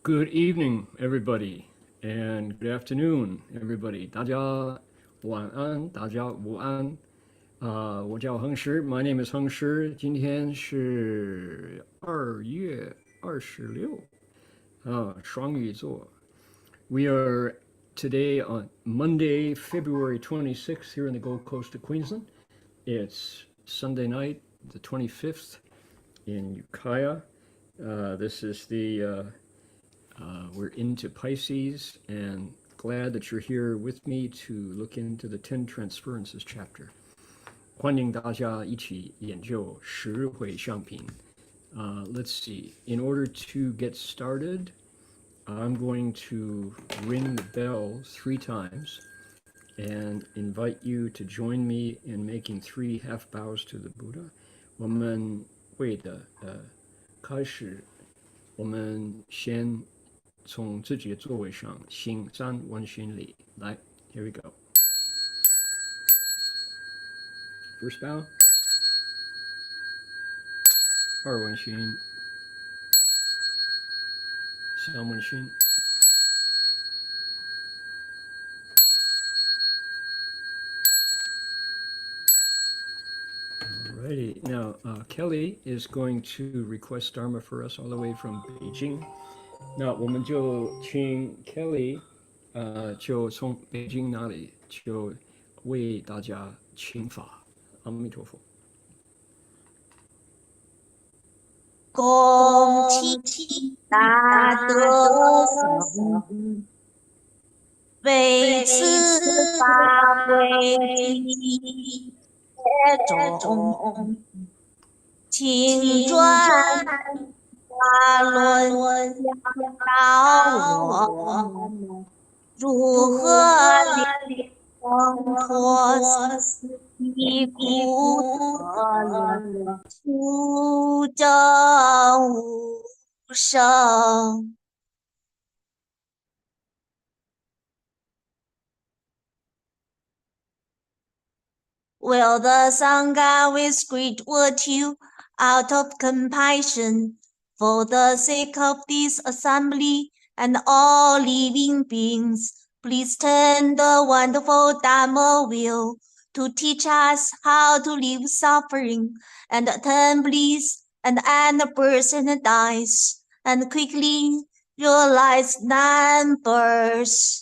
Good evening, everybody, and good afternoon, everybody. 大家晚安，大家午安。我叫恒实 ，My name is 恒实。今天是2月26，双鱼座。We are today on Monday, February 26th, here in the Gold Coast of Queensland. It's Sunday night, the 25th, in Ukiah. This is we're into Pisces, and glad that you're here with me to look into the Ten Transferences chapter. 欢迎大家一起研究十回向品。Let's see. In order to get started, I'm going to ring the bell 3 times and invite you to join me in making 3 half bows to the Buddha. 我们会的开始，我们先从自己的座位上行3问心礼。来 ，Here we go. First bow. 2问心。3问心。Alrighty, now Kelly is going to request Dharma for us all the way from Beijing. 那我们就请 Kelly，就从北京那里就为大家请法。阿弥陀佛。恭请大德僧为此法会接众，请转法轮教我如何连脱死一不得出证无生。Will the Sangha with great virtue, out of compassion, for the sake of this assembly and all living beings, please turn the wonderful Dharma wheel to teach us how to leave suffering and attain bliss and end paradise, and quickly realize non-birth.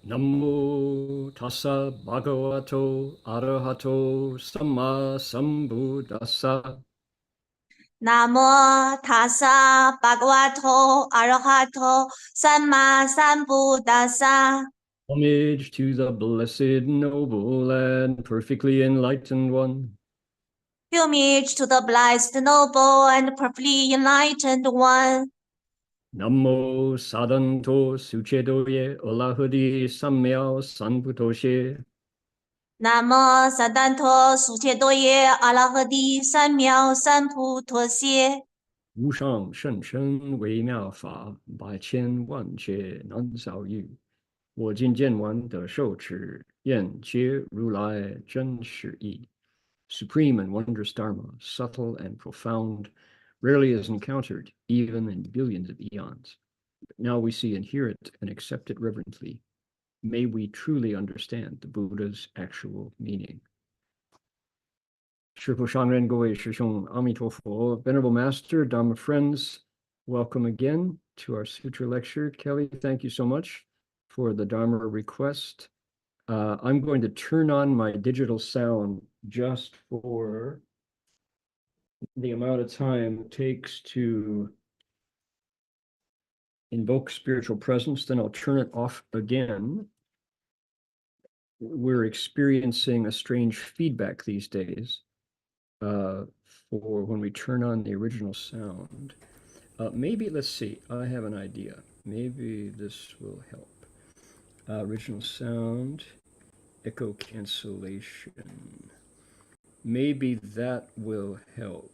Namo tassa bhagavato arahato samma sambuddhassa. Namo tassa bhagavato arahato samma sambuddhassa. Homage to the blessed, noble, and perfectly enlightened one. Homage to the blessed, noble, and perfectly enlightened one. Namo sadanto suchedoye olahudi samyao sanputoshe. Namo sadanto suchedoye alahadi samyao sanputoshe. 无上甚深微妙法，百千万劫难遭遇。我今见闻得受持，愿皆如来真实义。Supreme and wondrous Dharma, subtle and profound, rarely is encountered, even in billions of eons. But now we see and hear it and accept it reverently. May we truly understand the Buddha's actual meaning. 师父上人，各位师兄，阿弥陀佛。Venerable Master, Dharma friends, welcome again to our sutra lecture. Kelly, thank you so much for the Dharma request. I'm going to turn on my digital sound just for the amount of time it takes to invoke spiritual presence, then I'll turn it off again. We're experiencing a strange feedback these days for when we turn on the original sound. Maybe, let's see, I have an idea. Maybe this will help. Original sound, echo cancellation. Maybe that will help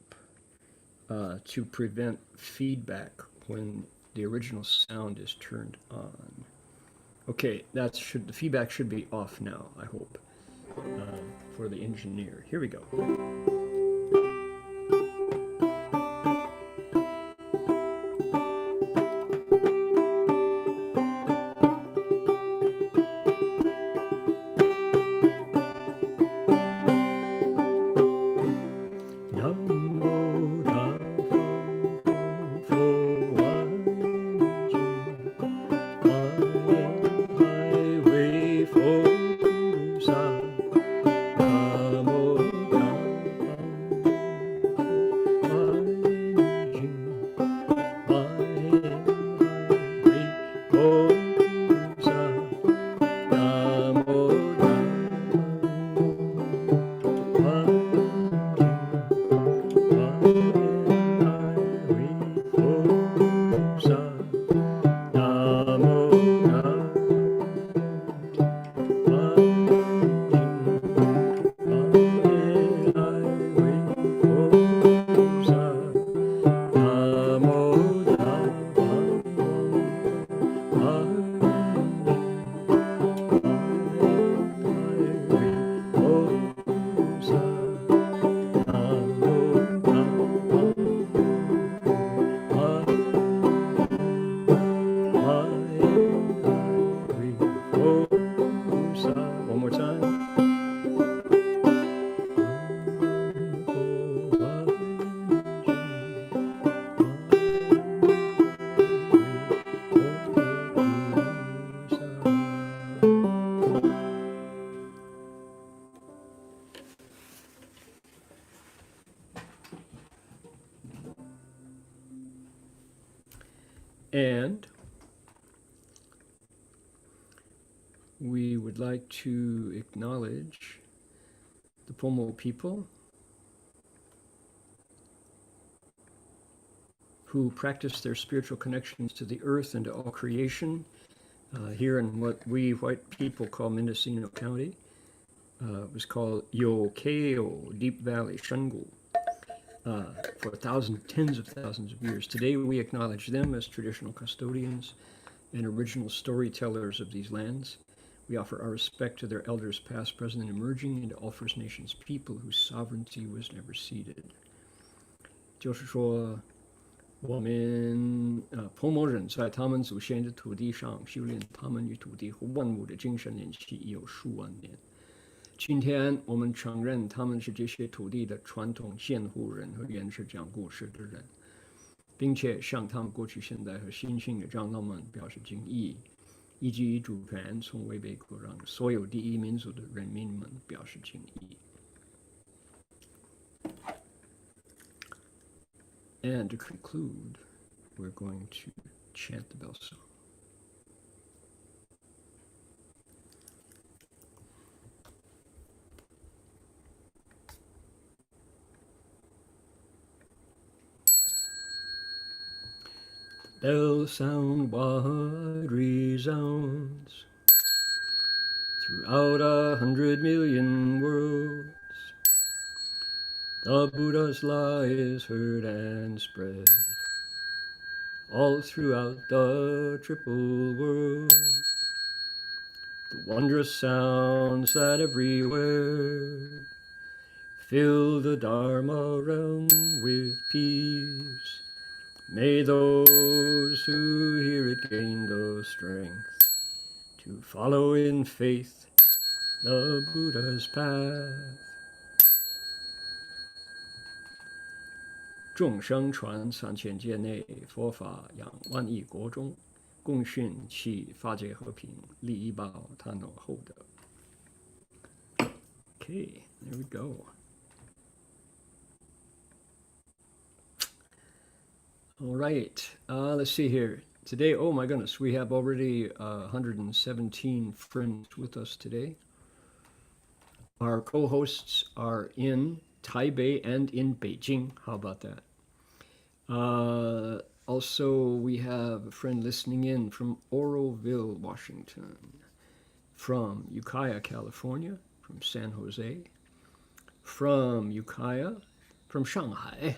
to prevent feedback when the original sound is turned on. Okay, the feedback should be off now, I hope, for the engineer. Here we go. And we would like to acknowledge the Pomo people who practice their spiritual connections to the earth and to all creation here in what we white people call Mendocino County. It was called Yokeo, Deep Valley, Shungu, for tens of thousands of years. Today we acknowledge them as traditional custodians and original storytellers of these lands. We offer our respect to their elders past, present, and emerging, and to all First Nations people whose sovereignty was never ceded. 就是说我们Pomo人在他们祖先的土地上修炼他们与土地和万物的精神联系已有数万年。今天我们承认他们是这些土地的传统监护人和原始讲故事的人，并且向他们过去、现在和新兴的长老们表示敬意，以及主权从未被割让所有第一民族的人民们表示敬意。And to conclude, we're going to chant the bell song. Bell sound wide resounds throughout 100 million worlds. The Buddha's lie is heard and spread all throughout the triple world. The wondrous sounds that everywhere fill the Dharma realm with peace. May those who hear it gain the strength to follow in faith the Buddha's path. 众生传3000界内，佛法扬万亿国中，共训其法界和平，利益报他诺厚德。Okay, there we go. All right, let's see here. Today, oh my goodness, we have already 117 friends with us today. Our co-hosts are in Taipei and in Beijing. How about that? Also, we have a friend listening in from Oroville, Washington, from Ukiah, California, from San Jose, from Ukiah, from Shanghai,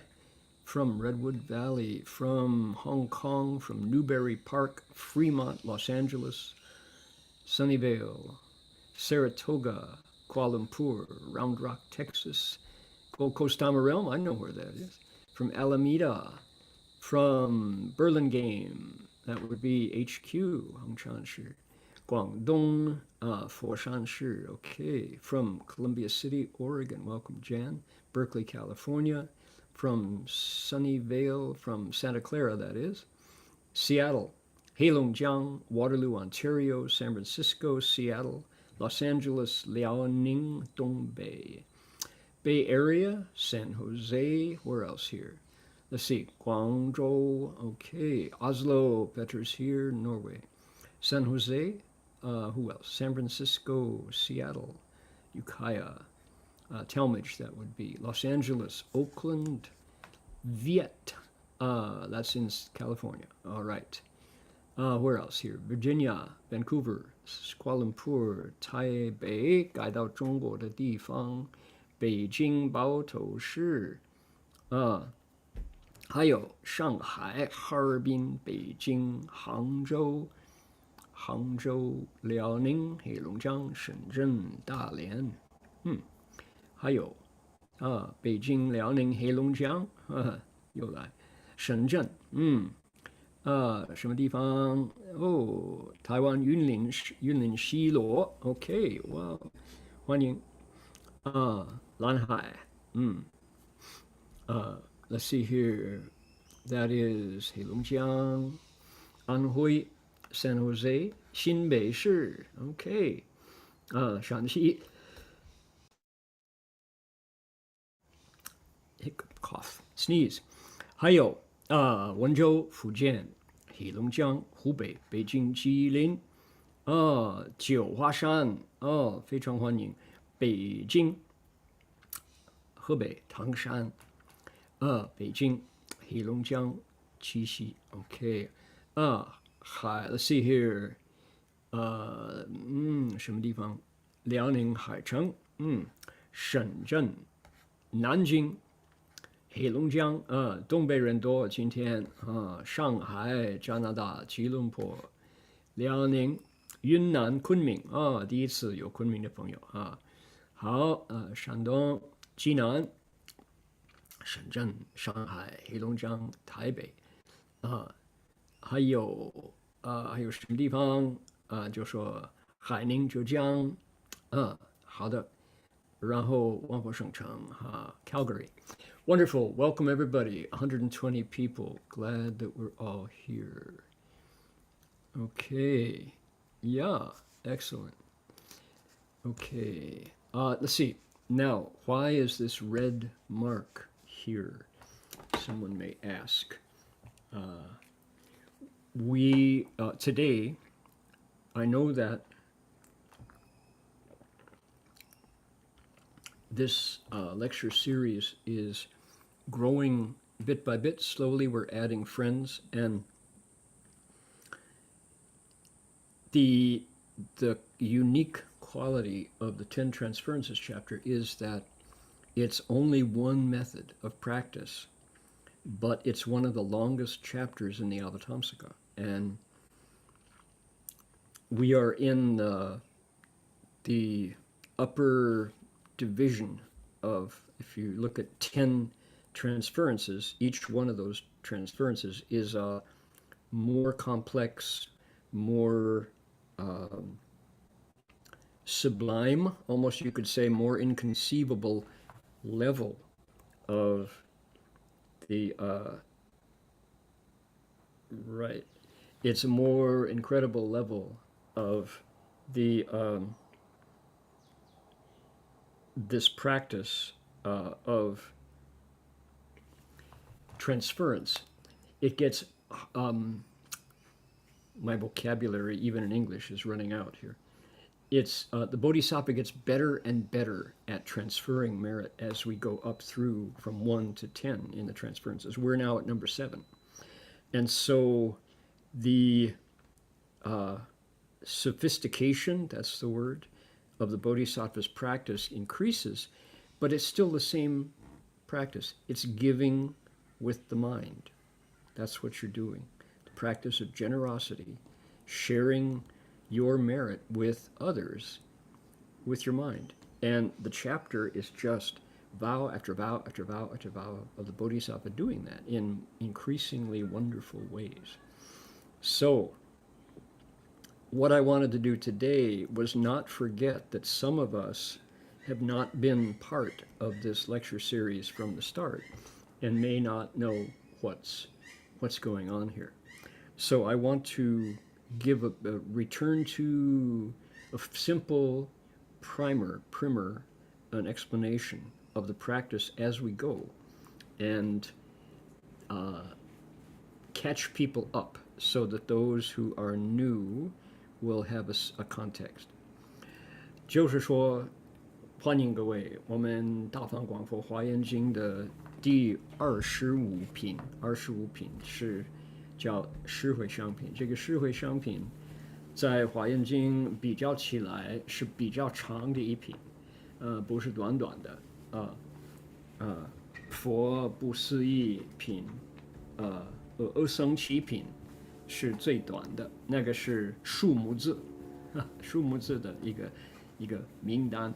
from Redwood Valley, from Hong Kong, from Newbury Park, Fremont, Los Angeles, Sunnyvale, Saratoga, Kuala Lumpur, Round Rock, Texas, Gold Coast Realm, I know where that is, from Alameda, from Burlingame, that would be HQ, Hengshan, Guangdong, Foshan, okay, from Columbia City, Oregon, welcome Jan, Berkeley, California, from Sunnyvale, from Santa Clara, that is, Seattle, Heilongjiang, Waterloo, Ontario, San Francisco, Seattle, Los Angeles, Liaoning, Dongbei, Bay Area, San Jose, where else here? Let's see, Guangzhou, okay, Oslo, Peter's here, Norway, San Jose, who else? San Francisco, Seattle, Ukiah, Talmadge, that would be, Los Angeles, Oakland, Viet, that's in California, all right. Where else here? Virginia, Vancouver, Kuala Lumpur, Taipei, 改到中国的地方，北京包头市，还有上海、哈尔滨、北京、杭州、辽宁、黑龙江、深圳、大连，还有北京、辽宁、黑龙江，又来深圳，什么地方？哦，台湾云林西螺 ，OK， 哇，欢迎蓝海，let's see here, that is 黑龙江、安徽、San Jose、新北市 ，OK， 陕西 ，hiccup cough sneeze， 还有温州、福建、黑龙江、湖北、北京、吉林，九华山，非常欢迎，北京、河北唐山，北京、黑龙江、七夕 ，OK，let's see here，什么地方？辽宁海城，深圳、南京、黑龙江，东北人多，今天上海、加拿大、吉隆坡、辽宁、云南、昆明，第一次有昆明的朋友好，山东、济南、深圳、上海、黑龙江、台北，还有什么地方就说海宁、浙江，好的，然后万国省城Calgary. Wonderful. Welcome everybody. 120 people. Glad that we're all here. Okay. Yeah. Excellent. Okay. Let's see. Now, why is this red mark here? Someone may ask. Today, I know that this lecture series is growing bit by bit. Slowly, we're adding friends, and the unique quality of the 10 Transferences chapter is that it's only one method of practice, but it's one of the longest chapters in the Avatamsaka. And we are in the upper division of, if you look at 10 transferences, each one of those transferences is a more complex, more sublime, almost you could say more inconceivable level of the, right, it's a more incredible level of the this practice of transference. It gets, my vocabulary, even in English, is running out here. It's the Bodhisattva gets better and better at transferring merit as we go up through from 1 to 10 in the transferences. We're now at number 7. And so the sophistication, that's the word, of the Bodhisattva's practice increases, but it's still the same practice. It's giving with the mind. That's what you're doing. The practice of generosity, sharing your merit with others with your mind. And the chapter is just vow after vow after vow after vow of the Bodhisattva doing that in increasingly wonderful ways. So, what I wanted to do today was not forget that some of us have not been part of this lecture series from the start and may not know what's going on here. So I want to give a return to a simple primer, an explanation of the practice as we go, and catch people up so that those who are new will have a context. 就是说，欢迎各位，我们大放广佛华严经的第25品，25品是叫施惠商品。这个施惠商品在华严经比较起来是比较长的一品，不是短短的，佛不思议品，阿僧祇品是最短的，那个是数目字，数目字的一个名单，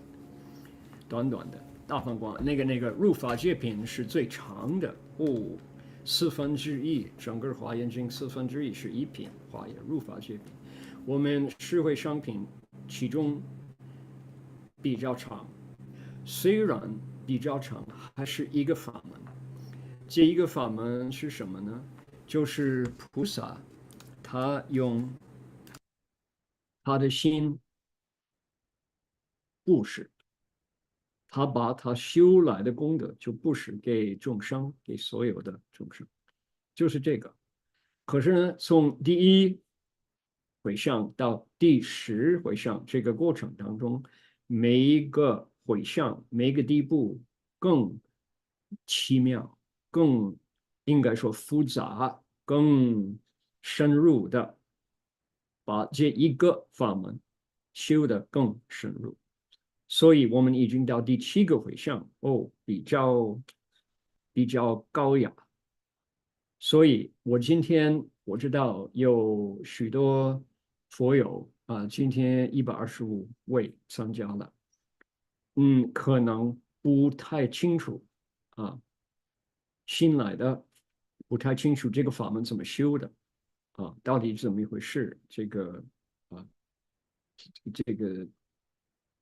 短短的。大放光那个入法界品是最长的1/4，整个华严经1/4是一品华严入法界品。我们施惠商品其中比较长，虽然比较长，还是一个法门。这一个法门是什么呢？就是菩萨他用他的心布施，他把他修来的功德就布施给众生，给所有的众生，就是这个。可是呢，从第一回向到第10回向这个过程当中，每一个回向，每一个地步更奇妙，更应该说复杂，更深入的把这一个法门修得更深入。所以我们已经到第7个回向，比较高雅。所以我今天我知道有许多佛友今天125位参加了，可能不太清楚新来的不太清楚这个法门怎么修的到底是怎么一回事？这个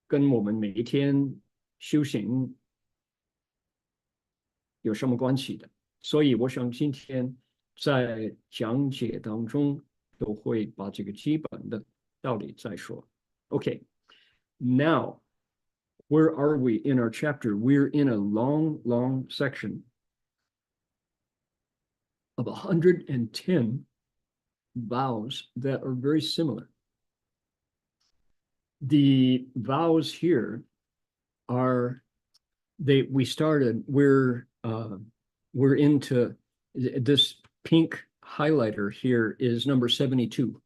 跟我们每一天修行有什么关系的？所以我想今天在讲解当中都会把这个基本的道理再说。Okay, now where are we in our chapter? We're in a long section of 110 vows that are very similar. The vows here are we're into this pink highlighter here is number 72.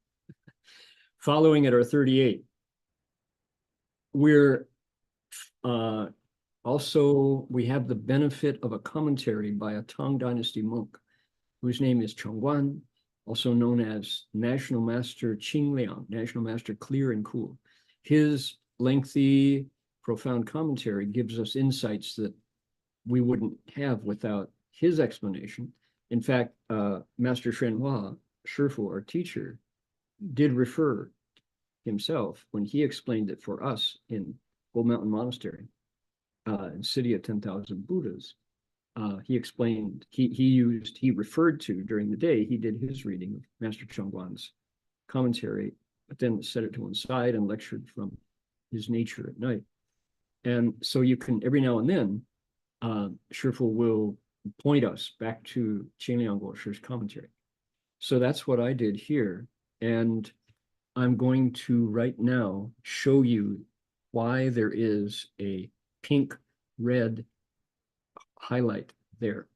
Following at our 38, we're also we have the benefit of a commentary by a Tang Dynasty monk whose name is Chengguan, also known as National Master Qingliang, National Master Clear and Cool. His lengthy, profound commentary gives us insights that we wouldn't have without his explanation. In fact, Master Xuanzang, Shifu, our teacher, did refer himself when he explained it for us in Gold Mountain Monastery, in City of 10,000 Buddhas. He explained, he referred to during the day, he did his reading of Master Chengguan's commentary, but then set it to one side and lectured from his nature at night. And so you can, every now and then, Shifu will point us back to Qingliang Guoshi's commentary. So that's what I did here. And I'm going to right now show you why there is a pink red highlight there.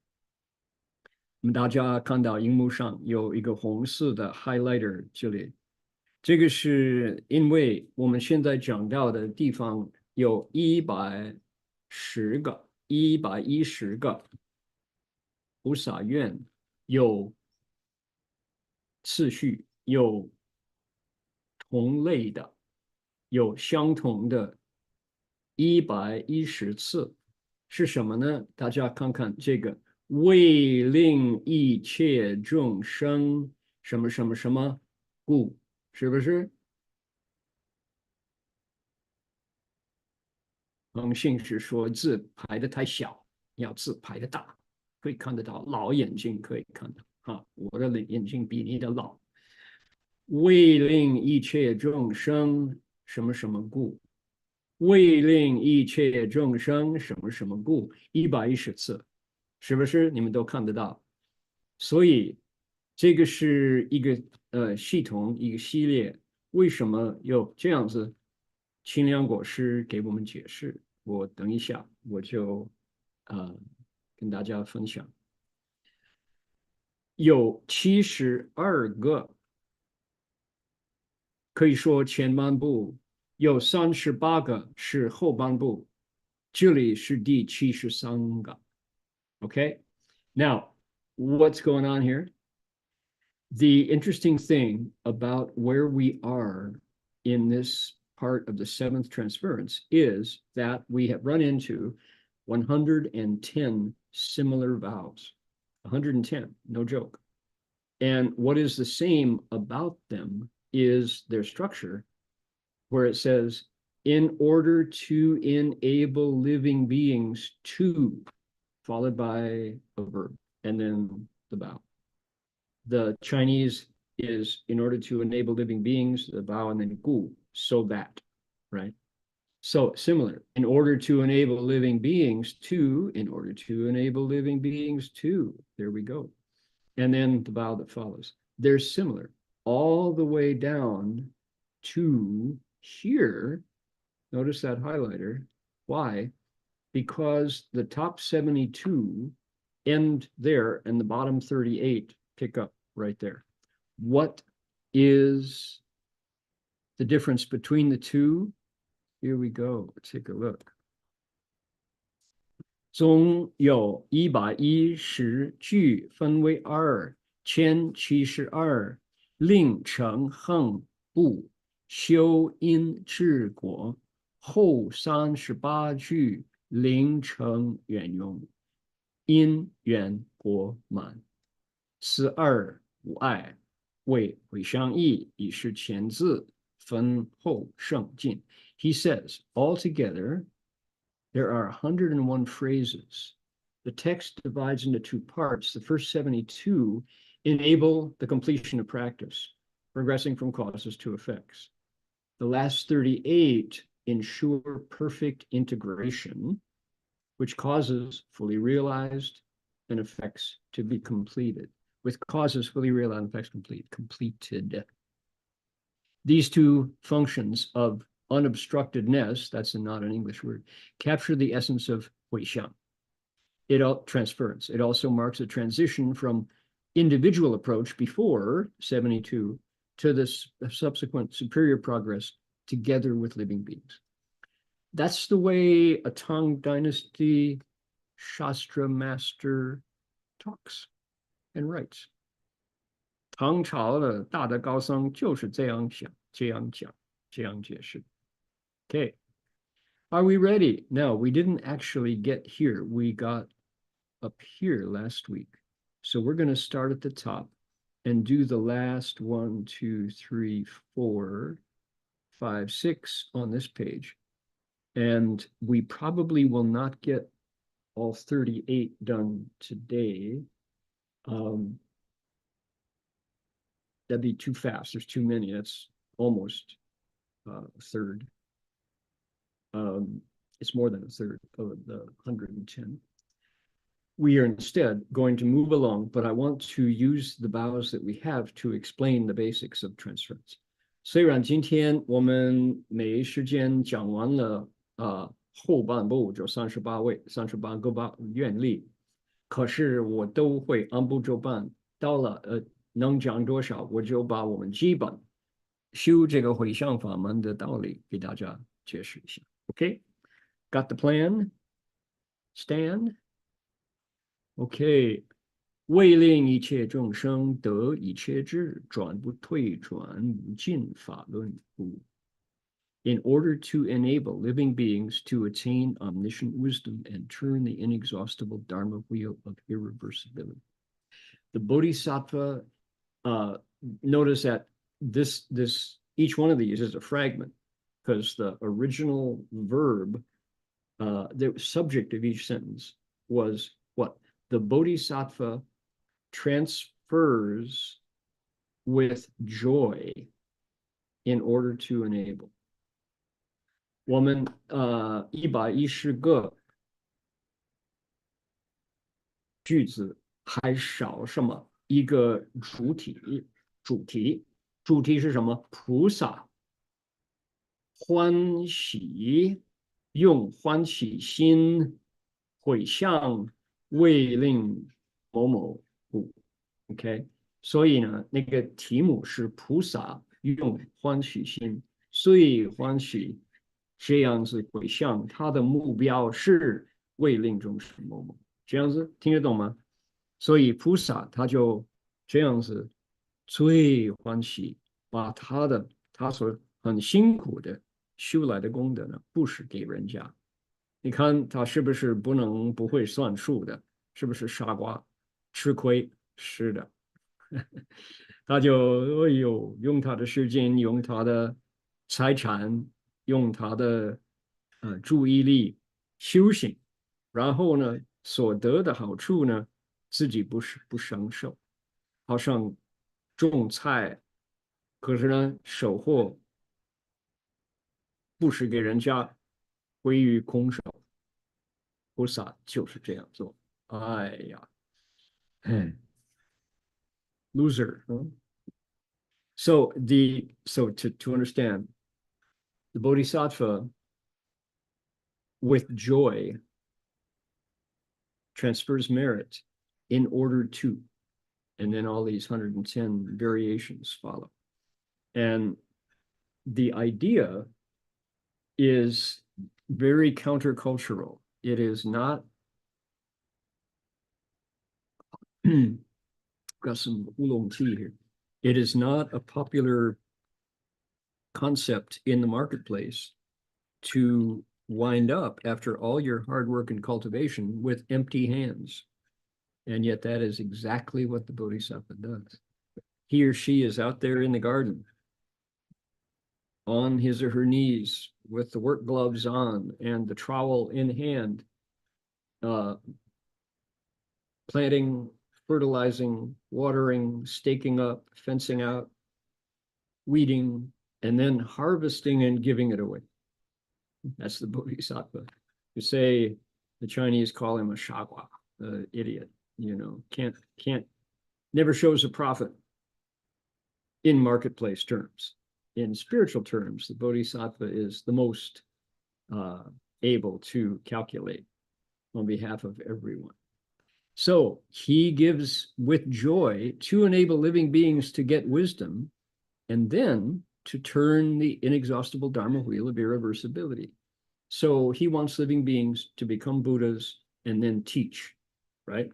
我们大家看到荧幕上有一个红色的 highlighter 这里，这个是因为我们现在讲到的地方有110个菩萨愿，有次序，有同类的，有相同的110次，是什么呢？大家看看这个，为令一切众生什么什么什么故，是不是？恒信是说字排的太小，要字排的大，可以看得到，老眼睛可以看到我的眼睛比你的老。为令一切众生什么什么故，为令一切众生什么什么故，110次，是不是？你们都看得到。所以这个是一个系统，一个系列。为什么有这样子？清凉果师给我们解释，我等一下我就跟大家分享。有72个，可以说前半部，有38个是后半部，这里是第73个。Okay, now what's going on here? The interesting thing about where we are in this part of the 7th transference is that we have run into 110 similar vows. 110, no joke. And what is the same about them is their structure, where it says, in order to enable living beings to, followed by a verb, and then the vow. The Chinese is in order to enable living beings, the vow, and then gu, so that, right? So similar, in order to enable living beings to, in order to enable living beings to, there we go. And then the vow that follows. they're similar all the way down to here. Notice that highlighter. Why? Because the top 72 end there and the bottom 38 pick up right there. What is the difference between the two? Here we go. Let's take a look. 中有110句分为2 1072令成恒不修因治果后38句令成圆用因缘果满42无碍为回向义以是前字分后胜进 He says altogether there are 101 phrases. The text divides into 2 parts. The first 72 enable the completion of practice, progressing from causes to effects. The last 38 ensure perfect integration, which causes fully realized and effects to be completed. With causes fully realized and effects completed. These 2 functions of unobstructedness, that's not an English word, capture the essence of Huixiang. Transference. It also marks a transition from individual approach before 72 to the subsequent superior progress together with living beings. That's the way a Tang Dynasty Shastra master talks and writes. 唐朝的大德高僧就是这样想、这样讲、这样解释。Okay, are we ready? No, we didn't actually get here. We got up here last week. So we're going to start at the top and do the last 1, 2, 3, 4, 5, 6 on this page. And we probably will not get all 38 done today. That'd be too fast. There's too many. That's almost a third. It's more than a third of the 110. We are instead going to move along, but I want to use the vows that we have to explain the basics of transference. 虽然今天我们没时间讲完了后半部就38个愿力，可是我都会按部就班，到了能讲多少，我就把我们基本修这个回向法门的道理给大家解释一下。Okay, got the plan? Stand. Okay. 为令一切众生得一切智，转不退转无尽法论故。In order to enable living beings to attain omniscient wisdom and turn the inexhaustible Dharma wheel of irreversibility. The Bodhisattva, notice that each one of these is a fragment, because the original verb, the subject of each sentence was what? The Bodhisattva transfers with joy in order to enable. 我们110个句子还少什么？一个主题是什么？菩萨欢喜，用欢喜心回向为令某某故。OK， 所以呢，那个题目是菩萨用欢喜心，最欢喜这样子回向，他的目标是为令众生某某。这样子听得懂吗？所以菩萨他就这样子最欢喜，把他所很辛苦的修来的功德呢，布施给人家。你看他是不是不会算数的？是不是傻瓜？吃亏？是的。他就用他的时间，用他的财产，用他的注意力修行，然后呢，所得的好处呢，自己不享受，好像种菜，可是呢，收获不是给人家归于空手。菩萨就是这样做。哎呀，loser， So to understand, the Bodhisattva with joy transfers merit in order to, and then all these 110 variations follow. And the idea is very countercultural. It is not got some oolong tea here. It is not a popular concept in the marketplace to wind up after all your hard work and cultivation with empty hands. And yet that is exactly what the Bodhisattva does. He or she is out there in the garden on his or her knees with the work gloves on and the trowel in hand, planting, fertilizing, watering, staking up, fencing out, weeding, and then harvesting and giving it away. That's the Bodhisattva. You say, the Chinese call him a shagua, idiot, you know, can't, never shows a profit in marketplace terms. In spiritual terms, the Bodhisattva is the most able to calculate on behalf of everyone. So he gives with joy to enable living beings to get wisdom and then to turn the inexhaustible Dharma wheel of irreversibility. So he wants living beings to become Buddhas and then teach, right?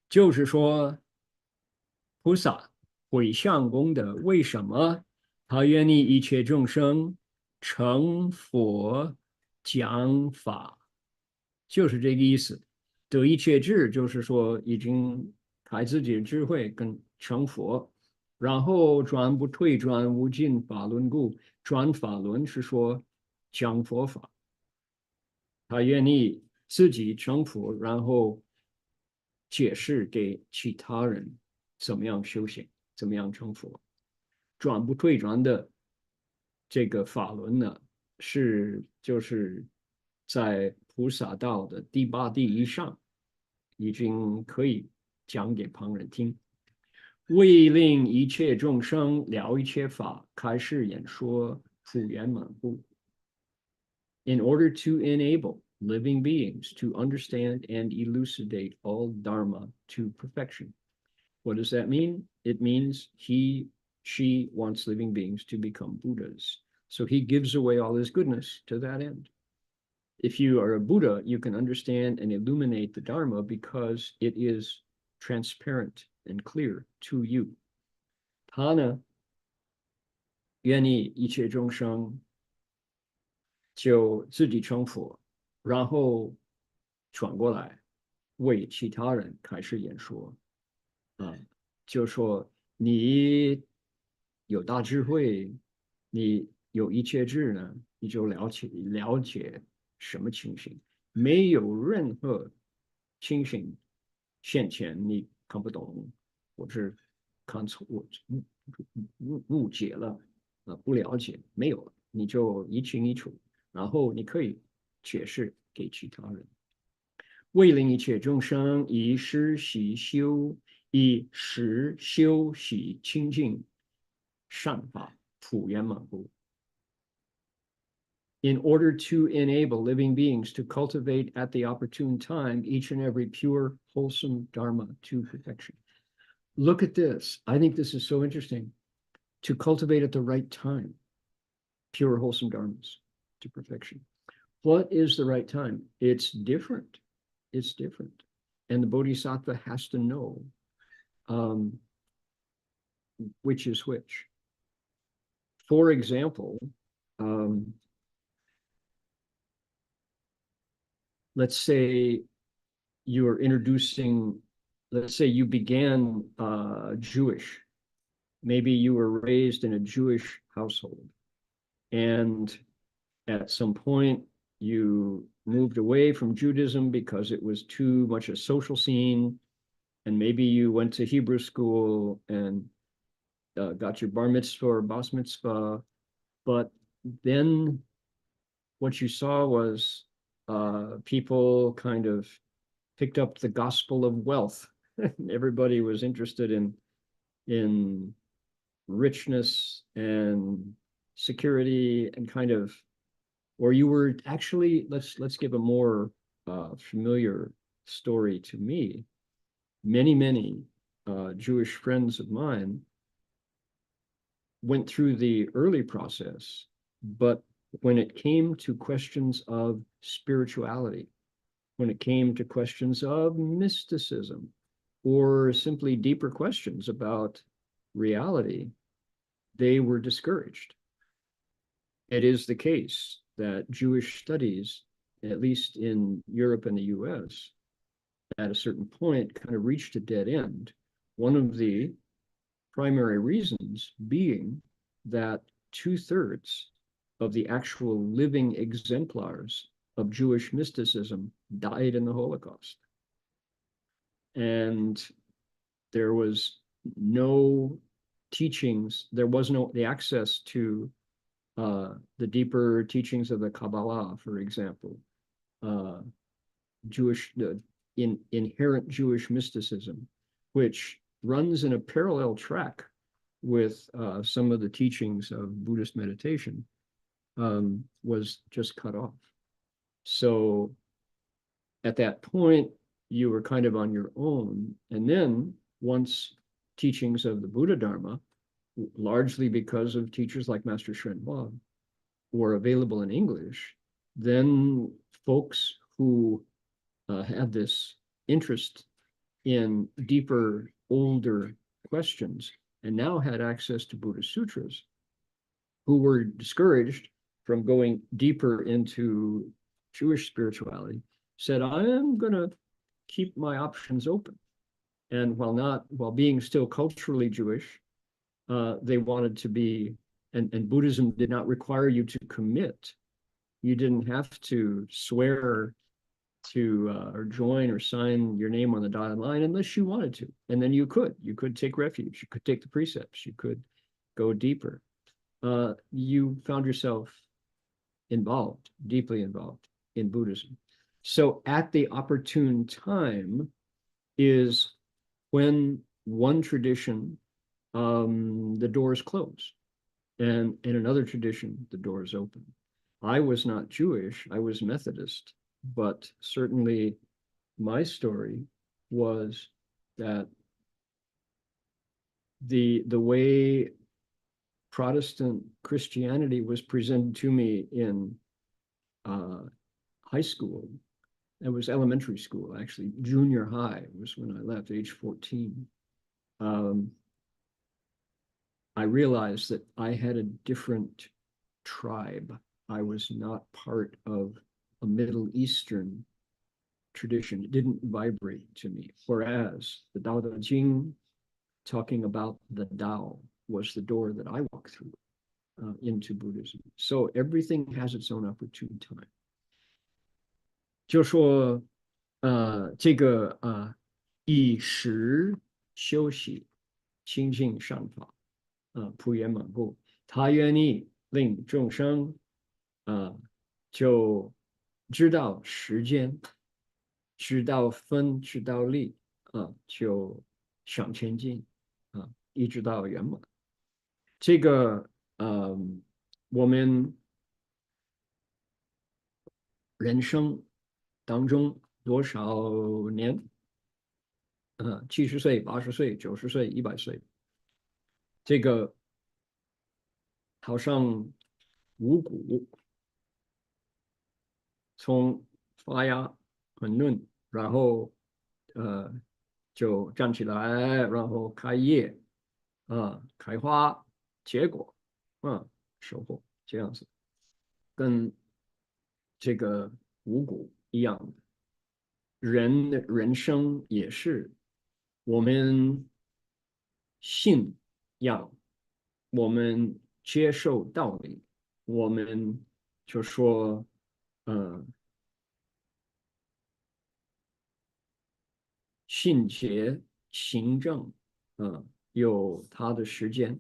就是说，菩萨回向功德，为什么他愿意一切众生成佛讲法？就是这个意思。得一切智，就是说已经开自己的智慧跟成佛，然后转不退转无尽法轮故，转法轮是说讲佛法。他愿意自己成佛，然后解释给其他人怎么样修行，怎么样成佛。转不退转的这个法轮呢，就是在菩萨道的第8地以上，已经可以讲给旁人听。为令一切众生了一切法，开示演说，普圆满故。In order to enable living beings to understand and elucidate all Dharma to perfection. What does that mean? It means she wants living beings to become Buddhas. So he gives away all his goodness to that end. If you are a Buddha, you can understand and illuminate the Dharma because it is transparent and clear to you. 他呢，愿意一切众生就自己成佛，然后转过来为其他人开始演说。就说你有大智慧，你有一切智呢，你就了解什么情形，没有任何情形现前你看不懂，或是看错，误解了，不了解，没有了，你就一清一楚，然后你可以解释给其他人。为令一切众生以实习修，以实修习清净善法，普圆满故。In order to enable living beings to cultivate at the opportune time each and every pure, wholesome Dharma to perfection. Look at this. I think this is so interesting. To cultivate at the right time, pure, wholesome Dharmas to perfection. What is the right time? It's different. It's different. And the Bodhisattva has to know which is which. For example, let's say you're introducing, let's say you began Jewish. Maybe you were raised in a Jewish household. And at some point, you moved away from Judaism because it was too much a social scene. And maybe you went to Hebrew school and got your bar mitzvah or bas mitzvah. But then what you saw was people kind of picked up the gospel of wealth. Everybody was interested in richness and security and kind of, or you were actually, let's give a more familiar story to me. Many Jewish friends of mine went through the early process, but when it came to questions of spirituality, when it came to questions of mysticism, or simply deeper questions about reality, they were discouraged. It is the case that Jewish studies, at least in Europe and the US, at a certain point kind of reached a dead end. One of the primary reasons being that 2/3 of the actual living exemplars of Jewish mysticism died in the Holocaust. And there was no teachings, there was no the access to the deeper teachings of the Kabbalah, for example, inherent Jewish mysticism, which runs in a parallel track with some of the teachings of Buddhist meditation, was just cut off. So at that point, you were kind of on your own. And then once teachings of the Buddha Dharma, largely because of teachers like Master Xuanzang, were available in English, then folks who had this interest in deeper, older questions and now had access to Buddhist sutras, who were discouraged from going deeper into Jewish spirituality, said, I am going to keep my options open. And while being still culturally Jewish, they wanted to be, and Buddhism did not require you to commit. You didn't have to swear to or join or sign your name on the dotted line unless you wanted to. And then you could take refuge, you could take the precepts, you could go deeper. You found yourself involved, deeply involved in Buddhism. So at the opportune time is when one tradition, the doors close, and in another tradition, the doors open. I was not Jewish, I was Methodist, but certainly my story was that the way Protestant Christianity was presented to me in high school, it was elementary school, actually, junior high was when I left, age 14. I realized that I had a different tribe. I was not part of a Middle Eastern tradition. It didn't vibrate to me. Whereas the Tao Te Ching, talking about the Tao, was the door that I walked through into Buddhism. So everything has its own opportune time. 就说这个以时休息，清净善法，普圆满故，他愿意令众生就知道时间，知道分，知道力，就向前进，一直到圆满。这个我们人生当中多少年，70岁、80岁、90岁、100岁，这个好像五谷从发芽很嫩，然后就站起来，然后开叶，开花结果，收获这样子，跟这个五谷一样的。人的人生也是，我们信仰，我们接受道理，我们就说，信节行正，有他的时间。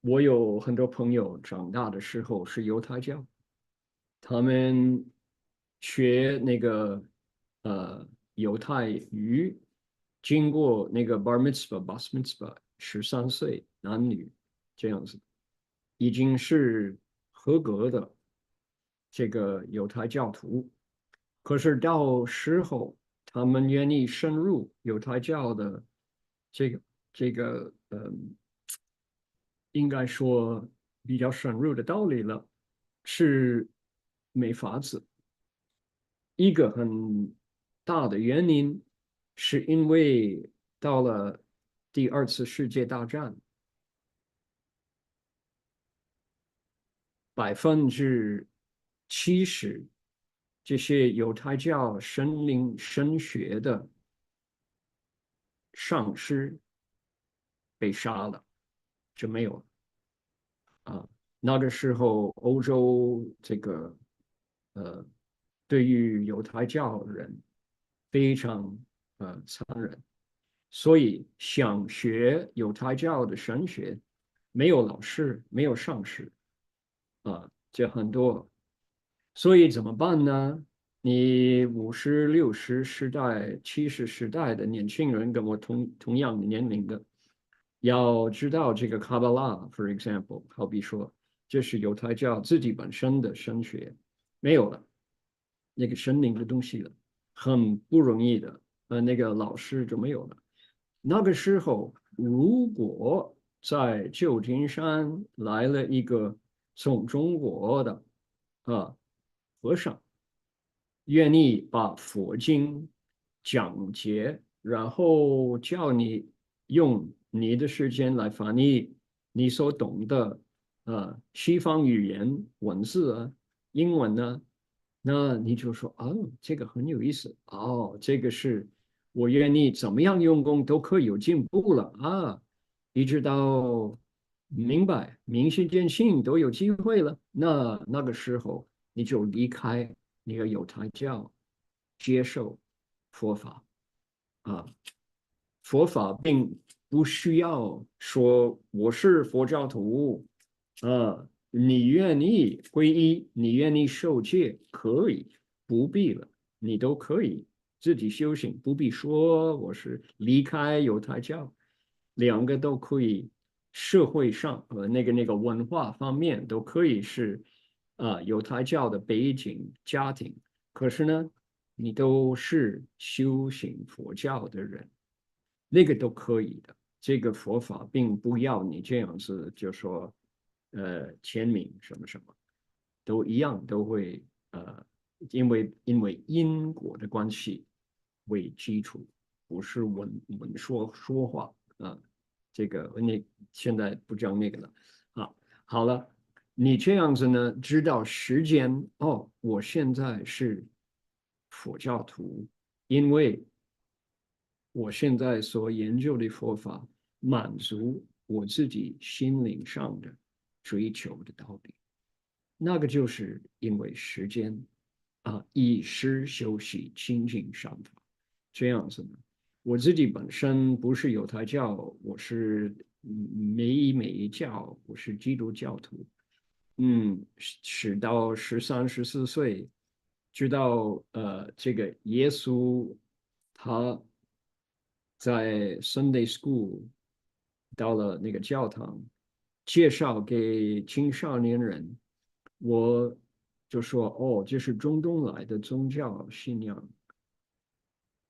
我有很多朋友长大的时候是犹太教，他们学那个犹太语，经过那个 bar mitzvah、bas mitzvah 13岁男女这样子，已经是合格的这个犹太教徒。可是到时候他们愿意深入犹太教的这个这个应该说比较深入的道理了，是没法子。一个很大的原因，是因为到了第二次世界大战，70%这些犹太教神学的上师被杀了，就没有了啊。那个时候，欧洲这个呃，对于犹太教人非常残忍，所以想学犹太教的神学，没有老师，没有上师啊，这很多。所以怎么办呢？你50、60时代、70时代的年轻人，跟我同样的年龄的，要知道这个卡巴拉，for example，好比说，这是犹太教自己本身的神学，没有了那个神灵的东西了，很不容易的，那个老师就没有了。那个时候，如果在旧金山来了一个从中国的啊和尚，愿意把佛经讲解，然后叫你用你的时间来翻译你所懂的西方语言文字啊，英文呢，那你就说哦，这个很有意思哦，这个是我愿意怎么样用功都可以有进步了啊，一直到明白明心见性都有机会了，那个时候你就离开那个犹太教，接受佛法啊。佛法并不需要说我是佛教徒啊，你愿意皈依，你愿意受戒，可以，不必了，你都可以自己修行，不必说我是离开犹太教，两个都可以，社会上和那个文化方面都可以是犹太教的背景家庭，可是呢，你都是修行佛教的人。那个都可以的。这个佛法并不要你这样子，就说签名什么什么，都一样，都会因为因果的关系为基础，不是说话啊。这个你现在不讲那个了啊。好了，你这样子呢，知道时间哦，我现在是佛教徒，因为我现在所研究的佛法满足我自己心灵上的追求的道理，那个就是因为时间以时休息，清净善法，这样子呢。我自己本身不是犹太教，我是美教，我是基督教徒。到13、14岁，知道这个耶稣他在 Sunday School 到了那个教堂，介绍给青少年人，我就说哦，这是中东来的宗教信仰，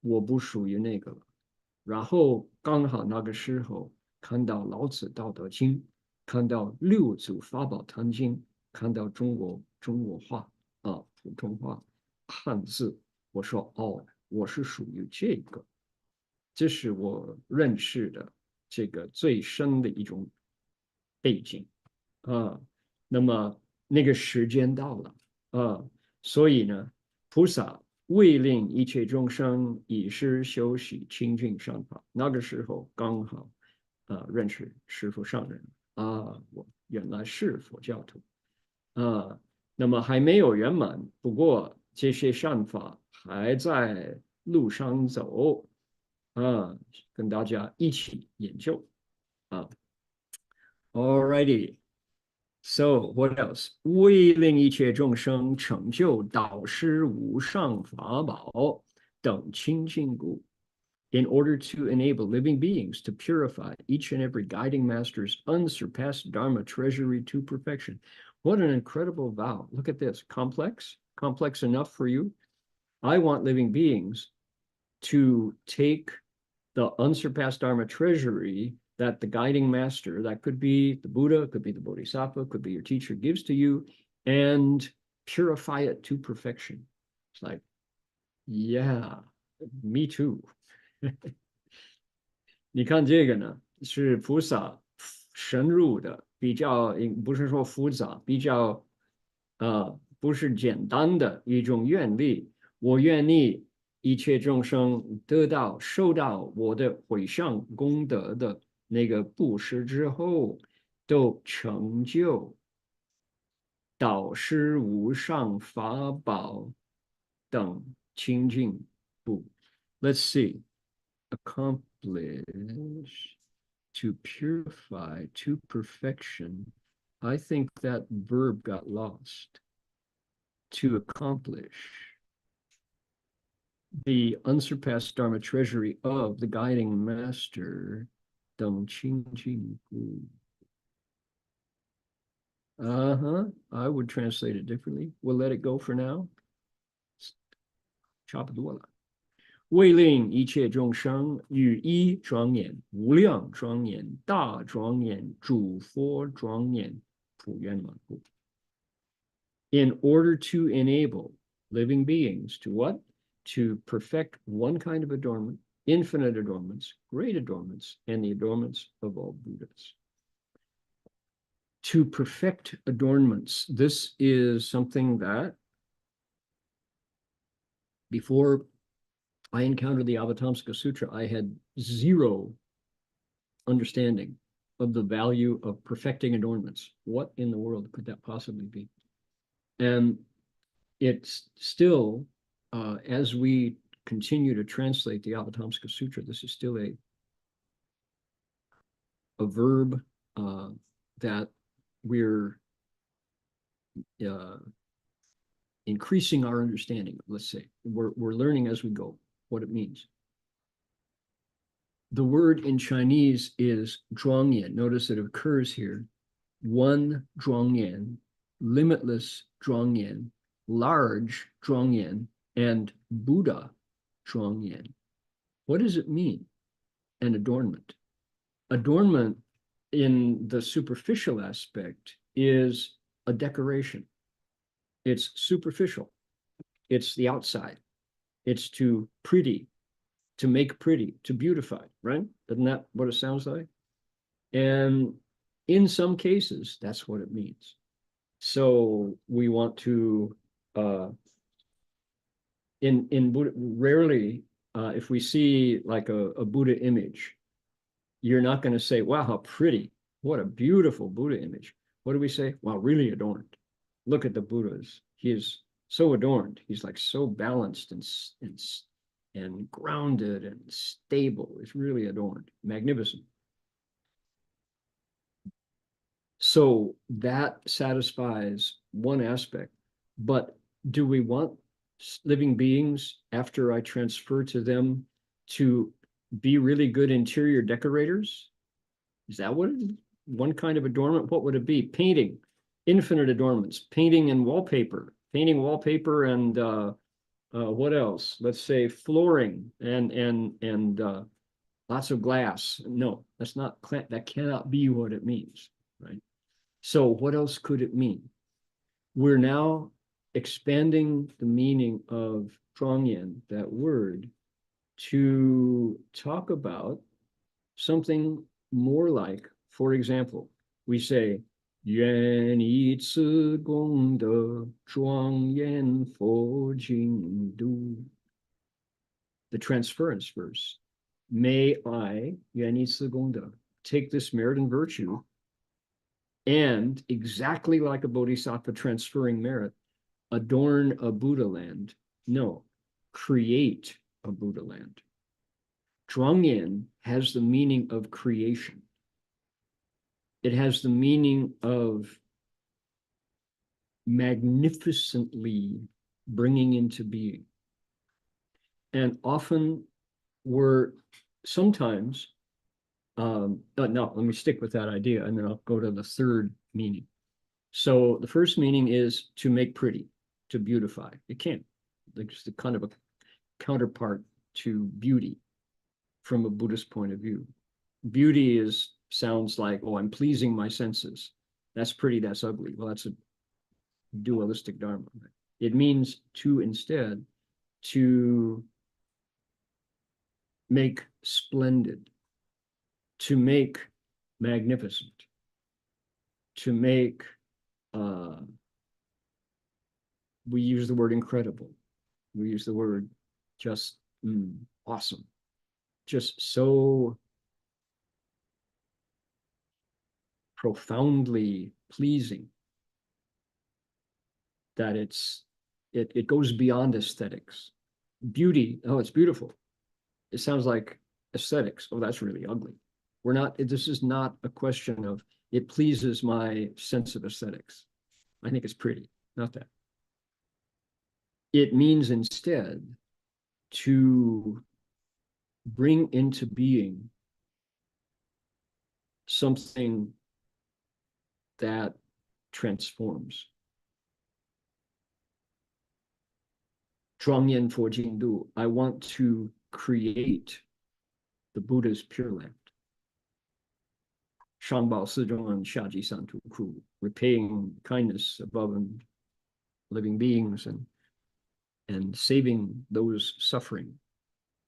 我不属于那个了。然后刚好那个时候看到老子《道德经》，看到六祖法宝坛经，看到中国话普通话汉字，我说哦，我是属于这个，这是我认识的这个最深的一种背景啊。那么那个时间到了所以呢，菩萨为令一切众生以是修习清净善法。那个时候刚好认识师父上人我原来是佛教徒那么还没有圆满，不过这些善法还在路上走跟大家一起研究啊。Alrighty. So what else？为令一切众生成就导师无上法宝等清净故， in order to enable living beings to purify each and every guiding master's unsurpassed Dharma treasury to perfection. What an incredible vow. Look at this. Complex? Complex enough for you? I want living beings to take the unsurpassed Dharma treasury that the guiding master, that could be the Buddha, could be the Bodhisattva, could be your teacher, gives to you, and purify it to perfection. It's like, yeah, me too. 你看这个呢，是菩萨深入的，比较不是说复杂，比较不是简单的一种愿力。我愿意一切众生得到受到我的回向功德的那个布施之后，都成就导师无上法宝等清净部。Let's see. Accomplish, to purify, to perfection. I think that verb got lost. To accomplish the unsurpassed Dharma treasury of the guiding master, Deng Qing Jing Gu. I would translate it differently. We'll let it go for now. Chop it all. 为令一切众生与一庄严、无量庄严、大庄严、诸佛庄严、普圆满故。In order to enable living beings to what? To perfect one kind of adornment, infinite adornments, great adornments, and the adornments of all Buddhas. To perfect adornments, this is something that before I encountered the Avatamsaka Sutra, I had zero understanding of the value of perfecting adornments. What in the world could that possibly be? And it's still, as we continue to translate the Avatamsaka Sutra, this is still a verb that we're increasing our understanding. Let's say we're learning as we go what it means. The word in Chinese is zhuangyan. Notice it occurs here. One zhuangyan, limitless zhuangyan, large zhuangyan, and Buddha zhuangyan. What does it mean? An adornment. Adornment in the superficial aspect is a decoration. It's superficial. It's the outside. It's to pretty, to make pretty, to beautify, right? Isn't that what it sounds like? And in some cases, that's what it means. So we want to, in Buddha, rarely, if we see like a Buddha image, you're not going to say, wow, how pretty, what a beautiful Buddha image. What do we say? Wow, really adorned. Look at the Buddhas. He is so adorned. He's like so balanced and grounded and stable. It's really adorned, magnificent. So that satisfies one aspect. But do we want living beings, after I transfer to them, to be really good interior decorators? Is that what it is? One kind of adornment? What would it be? Painting, infinite adornments, painting and wallpaper. Painting wallpaper and what else? Let's say flooring and lots of glass. No, that cannot be what it means, right? So what else could it mean? We're now expanding the meaning of zhuangyan, that word, to talk about something more like, for example, we say, 愿以此功德庄严佛净土. The transference verse. May I, 愿以此功德, take this merit and virtue, and exactly like a bodhisattva transferring merit, adorn a Buddha land. No, create a Buddha land. Zhuangyan has the meaning of creation. It has the meaning of magnificently bringing into being. And often were sometimes, no, let me stick with that idea, and then I'll go to the third meaning. So the first meaning is to make pretty, to beautify. It can't, like, just a kind of a counterpart to beauty from a Buddhist point of view. Beauty sounds like, oh, I'm pleasing my senses. That's pretty, that's ugly. Well, that's a dualistic Dharma. It means to instead to make splendid, to make magnificent, to make, we use the word incredible. We use the word just awesome. Just so profoundly pleasing that it goes beyond aesthetics. Beauty, oh, it's beautiful. It sounds like aesthetics. Oh, that's really ugly. We're not, this is not a question of it pleases my sense of aesthetics. I think it's pretty, not that. It means instead to bring into being something that transforms. 庄严佛净土, I want to create the Buddha's Pure Land. 上报四正恩，下济三途苦, repaying kindness above and living beings and saving those suffering,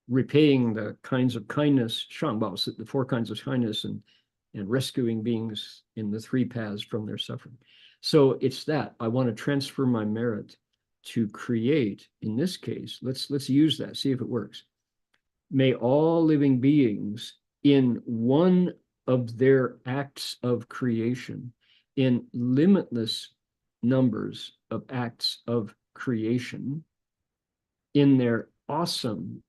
repaying the kinds of kindness, 上报, the four kinds of kindness, and rescuing beings in the three paths from their suffering. So it's that I want to transfer my merit to create, in this case, let's use that, see if it works. May all living beings in one of their acts of creation, in limitless numbers of acts of creation, in their awesome,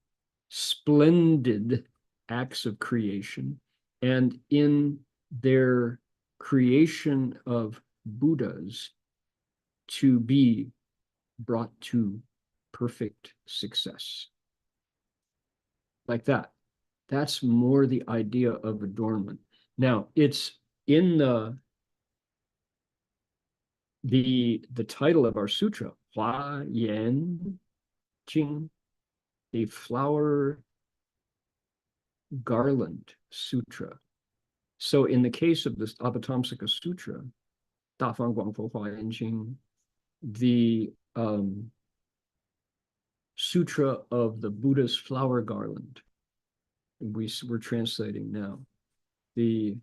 splendid acts of creation, and in their creation of Buddhas, to be brought to perfect success. Like that. That's more the idea of adornment. Now, it's in the title of our sutra,華嚴經, a flower garland sutra. So in the case of this Avatamsaka Sutra, 大方广佛华严经, the Sutra of the Buddha's flower garland, we're translating now. The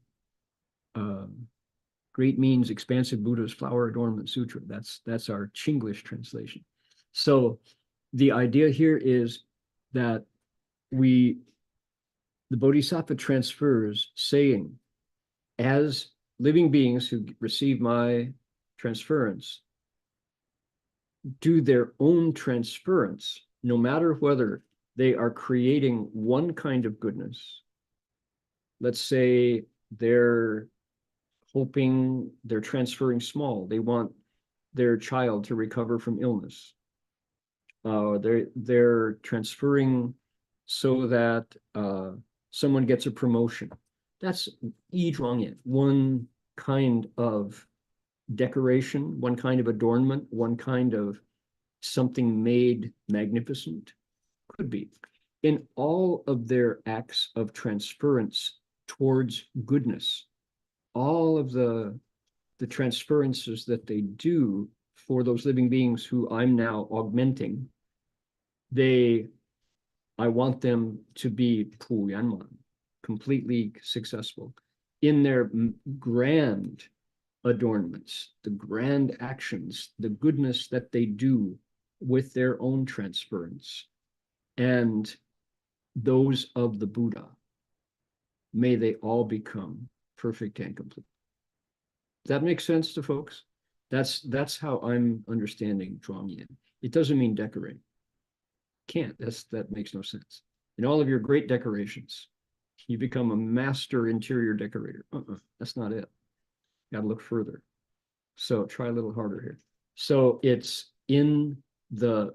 Great Means Expansive Buddha's Flower Adornment Sutra. That's our Chinglish translation. So the idea here is that the Bodhisattva transfers, saying, as living beings who receive my transference do their own transference, no matter whether they are creating one kind of goodness. Let's say they're hoping, they're transferring small. They want their child to recover from illness. They're transferring so that someone gets a promotion. That's 一庄严, one kind of decoration, one kind of adornment, one kind of something made magnificent. Could be. In all of their acts of transference towards goodness, all of the transferences that they do for those living beings who I'm now augmenting, I want them to be 普圆满, completely successful in their grand adornments, the grand actions, the goodness that they do with their own transference, and those of the Buddha. May they all become perfect and complete. Does that make sense to folks? That's how I'm understanding Zhuangyan. It doesn't mean decorate. Can't. That makes no sense. In all of your great decorations, you become a master interior decorator. That's not it. Got to look further. So try a little harder here. So it's in the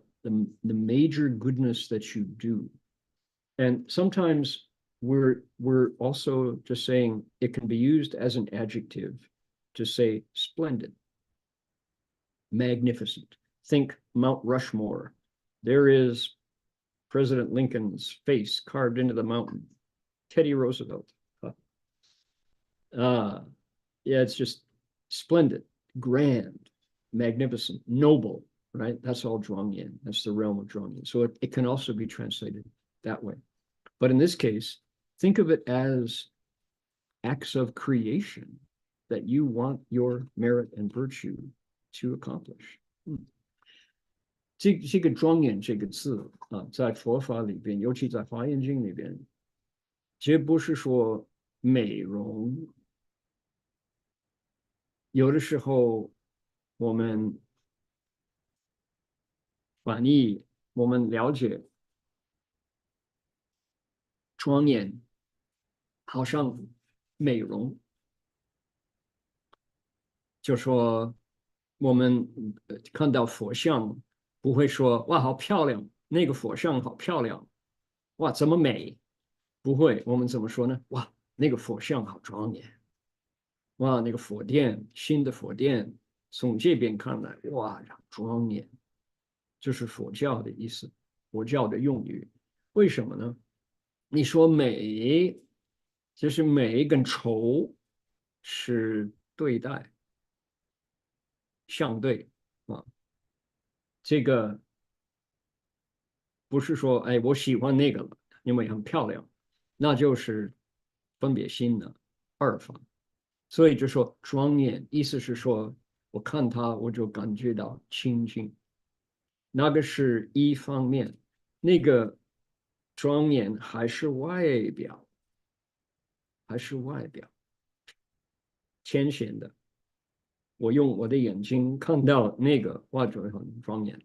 major goodness that you do. And sometimes we're also just saying it can be used as an adjective to say splendid, magnificent. Think Mount Rushmore. There is President Lincoln's face carved into the mountain. Teddy Roosevelt. Yeah, it's just splendid, grand, magnificent, noble, right? That's all Zhuangyan. That's the realm of Zhuangyan. So it can also be translated that way. But in this case, think of it as acts of creation that you want your merit and virtue to accomplish. 这个庄严这个字啊，在佛法里边，尤其在华严经里边，其实不是说美容。有的时候我们翻译，我们了解庄严，好像美容，就说我们看到佛像，不会说哇好漂亮，那个佛像好漂亮，哇怎么美？不会，我们怎么说呢？哇，那个佛像好庄严，哇那个佛殿，新的佛殿，从这边看来，哇庄严，就是佛教的意思，佛教的用语。为什么呢？你说美，其实美跟丑是对待。相对啊，这个不是说哎我喜欢那个了，因为很漂亮，那就是分别心的二法。所以就说庄严，意思是说我看它我就感觉到清净，那个是一方面，那个庄严还是外表，还是外表浅显的。我用我的眼睛看到那个，哇，就很庄严。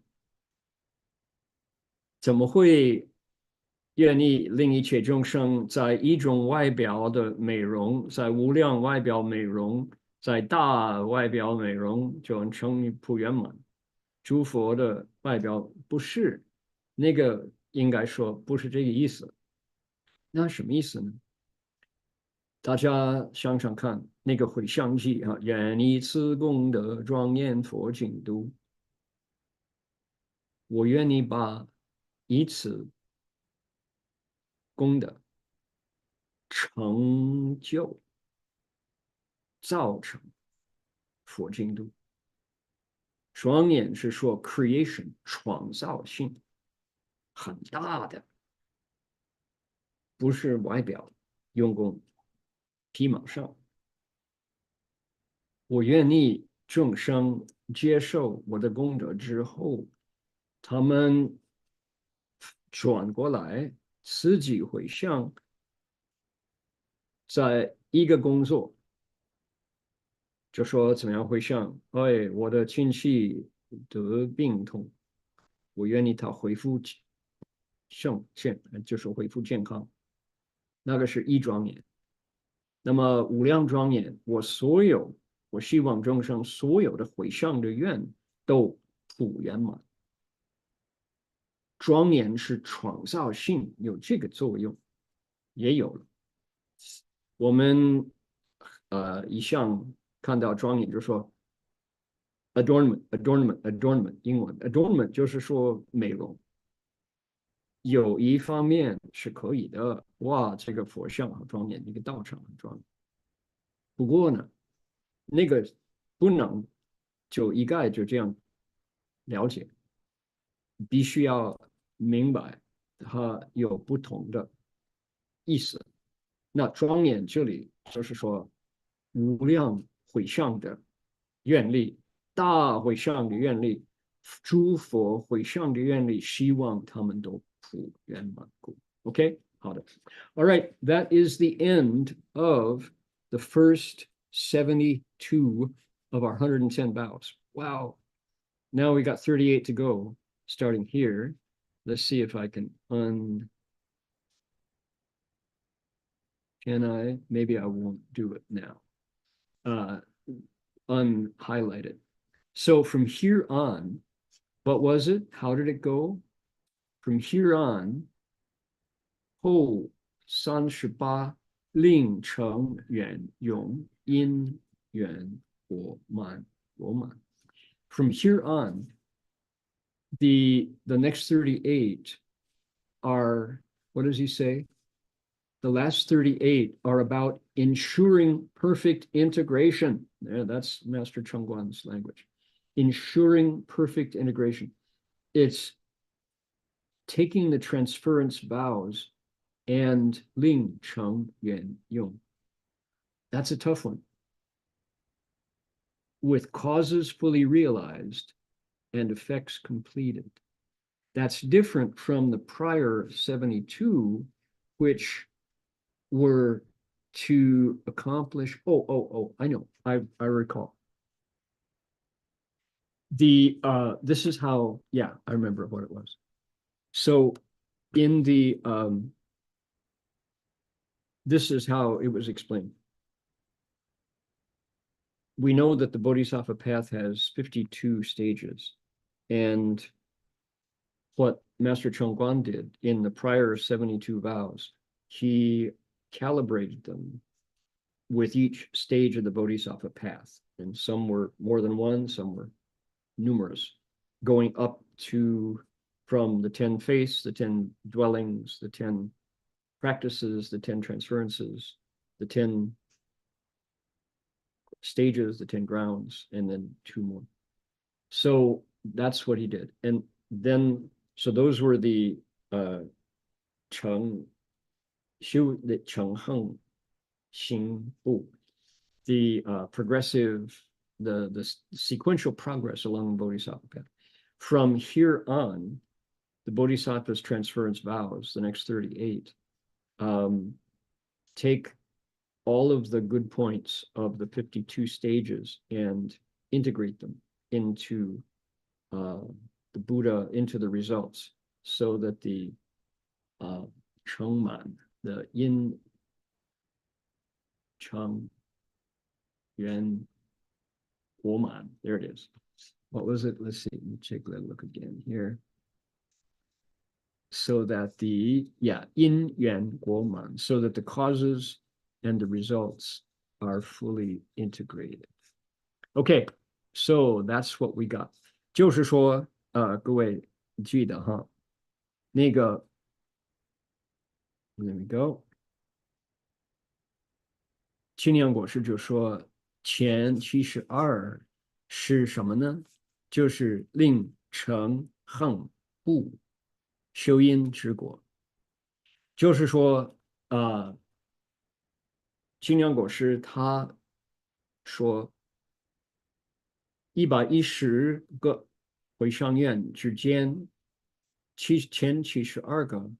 怎么会愿意令一切众生在一种外表的美容，在无量外表美容，在大外表美容，就成于不圆满？诸佛的外表不是那个，应该说不是这个意思。那什么意思呢？大家想想看，那个回向记啊，愿以此功德庄严佛净土。我愿意把以此功德成就造成佛净土。庄严是说 creation 创造性很大的，不是外表用功皮毛上。我愿意众生接受我的功德之后，他们转过来自己回向，在一个工作，就说怎么样回向？哎，我的亲戚得病痛，我愿意他恢复就是恢复健康，那个是一庄严。那么无量庄严，我希望众生所有的回向的愿都普圆满。庄严是创造性，有这个作用，也有了。我们一向看到庄严，就说 adornment，英文 adornment 就是说美容。有一方面是可以的，哇，这个佛像很庄严，一个道场很庄严。不过呢，那个不能就一概就这样了解，必须要明白它有不同的意思。那庄严这里就是说无量回向的愿力，大回向的愿力，诸佛回向的愿力，希望他们都普圆满故。OK， 好的。All right, that is the end of the first 72 of our 110 vows. Wow. Now we got 38 to go, starting here. Let's see if I can can I? Maybe I won't do it now. Unhighlight it. So from here on, what was it? How did it go? From here on, 后38令成远永因缘果满。From here on, the next 38 are, what does he say? The last 38 are about ensuring perfect integration. Yeah, that's Master Xuanzang's language. Ensuring perfect integration. It's taking the transference vows and ling cheng yuan yong. That's a tough one. With causes fully realized and effects completed. That's different from the prior 72, which were to accomplish, I know, I recall. This is how, yeah, I remember what it was. So in the, this is how it was explained. We know that the Bodhisattva path has 52 stages, and what Master Xuanzang did in the prior 72 vows, he calibrated them with each stage of the Bodhisattva path. And some were more than one, some were numerous, going up to from the 10 faiths, the 10 dwellings, the 10 practices, the 10 transferences, the 10 stages, the 10 grounds, and then 2 more. So that's what he did. And then, so those were the Cheng Xiu, the Cheng Heng Xing Bu, the progressive, the sequential progress along the Bodhisattva path. From here on, the Bodhisattva's transference vows, the next 38, take all of the good points of the 52 stages and integrate them into the Buddha, into the results, so that the Chengman, the Yin Cheng Yuan Guoman, there it is. What was it? Let's see, let me take a look again here. So that the, yeah, Yin Yuan Guoman, so that the causes and the results are fully integrated. Okay, so that's what we got. 就是说，各位记得哈，那个 ，There we go。清凉果实就说前72是什么呢？就是令成恒不修因之果。就是说，清凉果实他说110个回向愿之间，前72个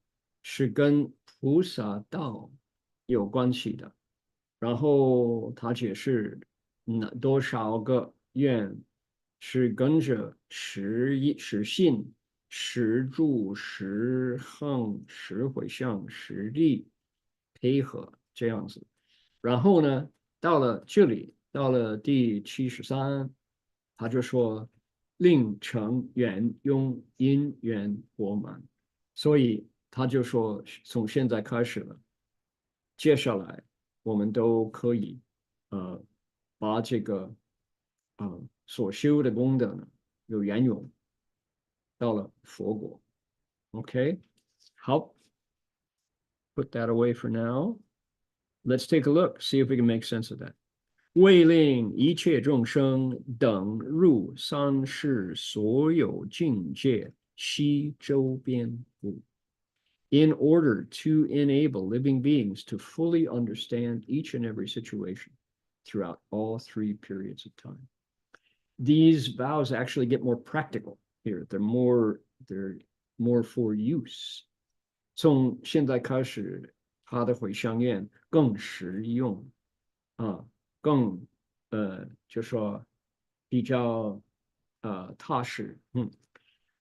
是跟菩萨道有关系的。然后他解释多少个愿是跟着实信、实住、实行、实回向、实力配合这样子。然后呢，到了这里，到了第73，他就说令成圆用因缘果满，所以他就说从现在开始了，接下来我们都可以把这个所修的功德呢有缘用到了佛果。OK， 好 ，put that away for now. Let's take a look, see if we can make sense of that. 为令一切众生等入三世所有境界悉周边悟。In order to enable living beings to fully understand each and every situation throughout all 3 periods of time. These vows actually get more practical here. They're more for use. 从现在开始，他的回向愿更实用更就说比较踏实。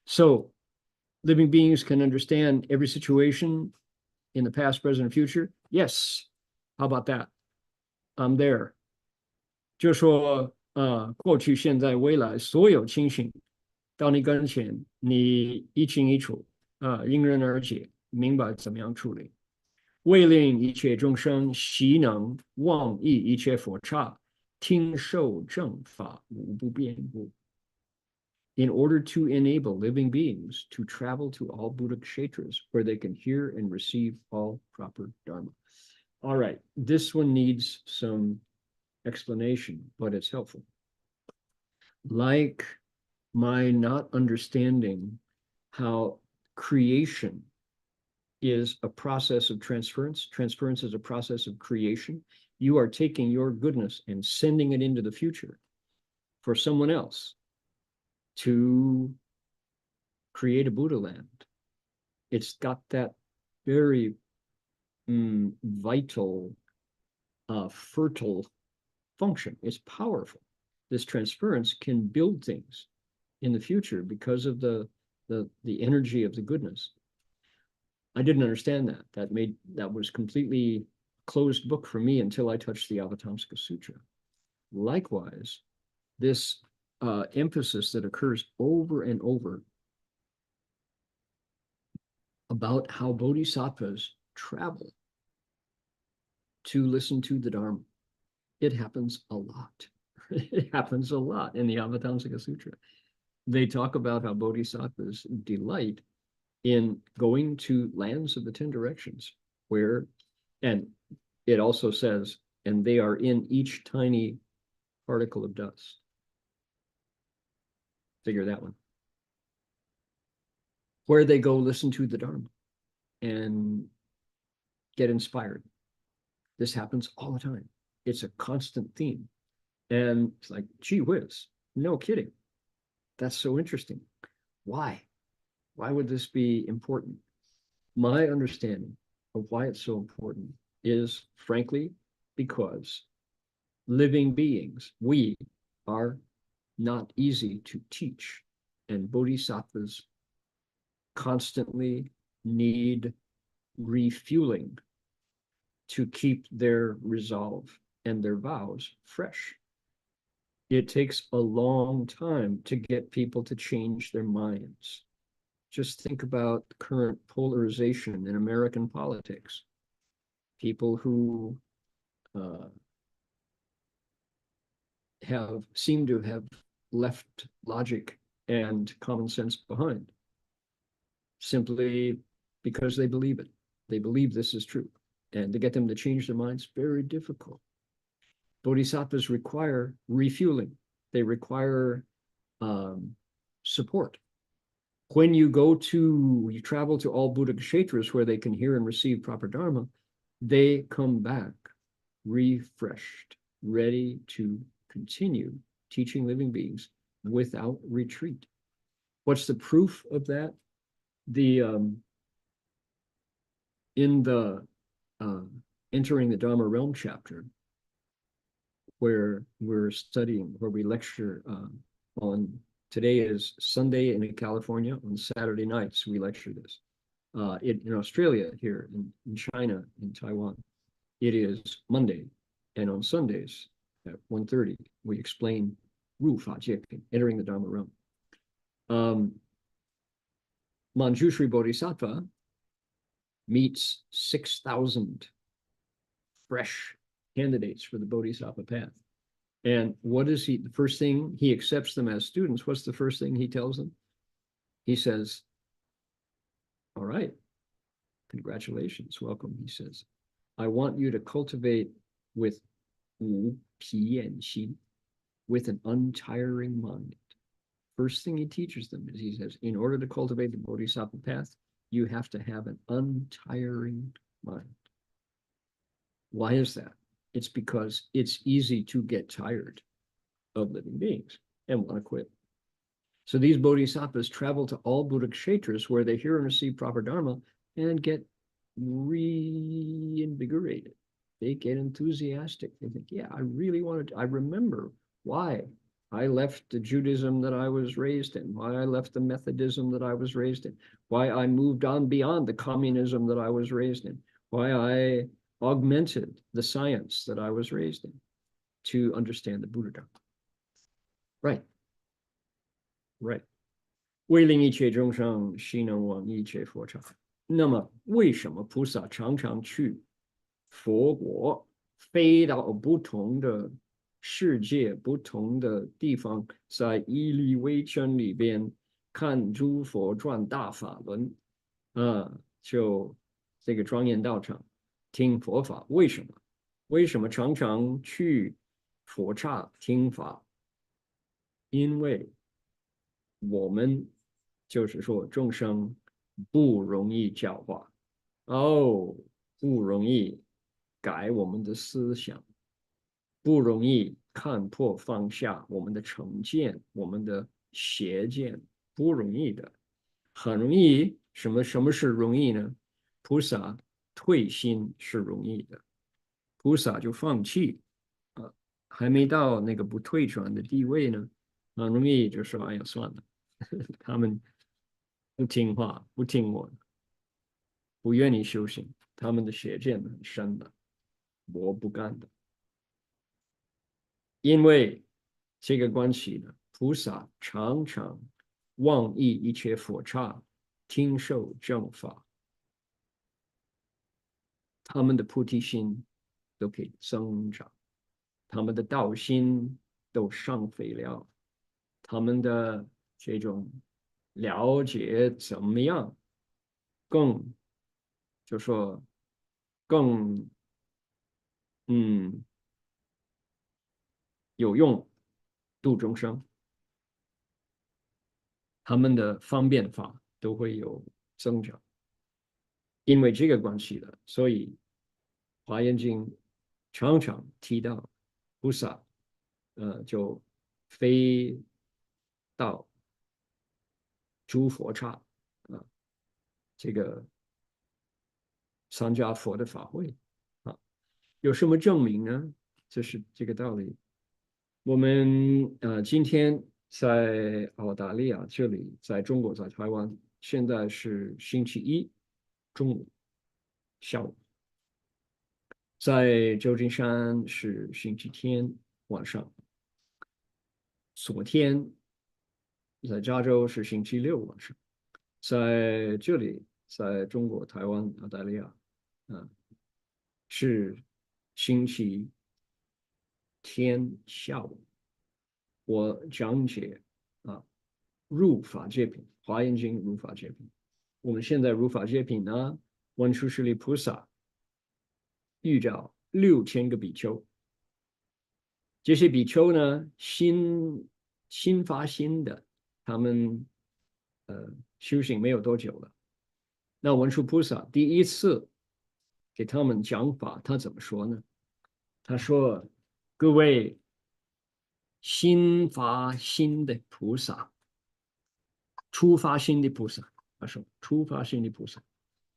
So living beings can understand every situation in the past, present, and future. Yes. How about that? I'm there. 就说过去、现在、未来所有情形到你跟前，你一清一楚因人而解，明白怎么样处理。为令一切众生悉能忘忆一切佛刹，听受正法无不变故。In order to enable living beings to travel to all Buddha kshetras where they can hear and receive all proper Dharma. All right, this one needs some explanation, but it's helpful. Like my not understanding how creation is a process of transference. Transference is a process of creation. You are taking your goodness and sending it into the future for someone else to create a Buddha land. It's got that very vital, fertile function. It's powerful. This transference can build things in the future because of the energy of the goodness. I didn't understand that. That was completely closed book for me until I touched the Avatamsaka Sutra. Likewise, this emphasis that occurs over and over about how bodhisattvas travel to listen to the Dharma. It happens a lot. It happens a lot in the Avatamsaka Sutra. They talk about how bodhisattvas delight in going to lands of the 10 directions where, and it also says, and they are in each tiny particle of dust. Figure that one. Where they go listen to the Dharma and get inspired. This happens all the time. It's a constant theme. And it's like, gee whiz, no kidding. That's so interesting. Why? Why would this be important? My understanding of why it's so important is, frankly, because living beings, we are not easy to teach, and bodhisattvas constantly need refueling to keep their resolve and their vows fresh. It takes a long time to get people to change their minds. Just think about current polarization in American politics. People who seem to have left logic and common sense behind simply because they believe it. They believe this is true. And to get them to change their minds, very difficult. Bodhisattvas require refueling. They require support. When you travel to all Buddha kshetras where they can hear and receive proper Dharma, they come back refreshed, ready to continue teaching living beings without retreat. What's the proof of that? In the Entering the Dharma Realm chapter, where we're studying, where we lecture on, today is Sunday in California, on Saturday nights we lecture this. In Australia, here, in China, in Taiwan, it is Monday, and on Sundays at 1:30 we explain Ru Fa Jie Ping, Entering the Dharma Realm. Manjushri Bodhisattva meets 6,000 fresh candidates for the Bodhisattva path. And what is the first thing he accepts them as students? What's the first thing he tells them? He says, all right, congratulations, welcome, he says. I want you to cultivate with Wu, Pi, and Xin, with an untiring mind. First thing he teaches them is, he says, in order to cultivate the Bodhisattva path, you have to have an untiring mind. Why is that? It's because it's easy to get tired of living beings and want to quit. So these bodhisattvas travel to all Buddha kshetras where they hear and receive proper Dharma and get reinvigorated. They get enthusiastic. They think, yeah, I really wanted to, I remember why I left the Judaism that I was raised in, why I left the Methodism that I was raised in, why I moved on beyond the communism that I was raised in, why I augmented the science that I was raised in to understand the Buddha Dharma. Right. Right. 为令一切众生悉能往一切佛刹.那么为什么菩萨常常去佛国，飞到不同的世界、不同的地方，在一粒微尘里边看诸佛转大法轮，就这个庄严道场听佛法？为什么？为什么常常去佛刹听法？因为我们就是说众生不容易教化，不容易改我们的思想，不容易看破放下我们的成见，我们的邪见，不容易的，很容易。什么是容易呢？菩萨退心是容易的，菩萨就放弃，还没到那个不退转的地位呢，很容易就说哎呀算了，他们不听话，不听我的，不愿意修行，他们的邪见很深的，我不干的。因为这个关系呢，菩萨常常忘忆一切佛刹，听受正法，他们的菩提心都可以增长，他们的道心都上飞了，他们的这种了解怎么样更就说更有用度众生，他们的方便法都会有增长。因为这个关系的，所以华严经常常提到菩萨，就飞到诸佛刹啊，这个参加佛的法会啊，有什么证明呢？这是这个道理。我们今天在澳大利亚这里，在中国，在台湾，现在是星期一中午下午。在旧金山是星期天晚上，昨天在加州是星期六晚上，在这里，在中国台湾澳大利亚，是星期天下午。我讲解入法界品，华严经入法界品。我们现在入法界品呢，文殊师利菩萨遇到6000个比丘，这些比丘呢，新发心的，他们修行没有多久了。那文殊菩萨第一次给他们讲法，他怎么说呢？他说：各位新发心的菩萨，初发心的菩萨，他说初发心的菩萨，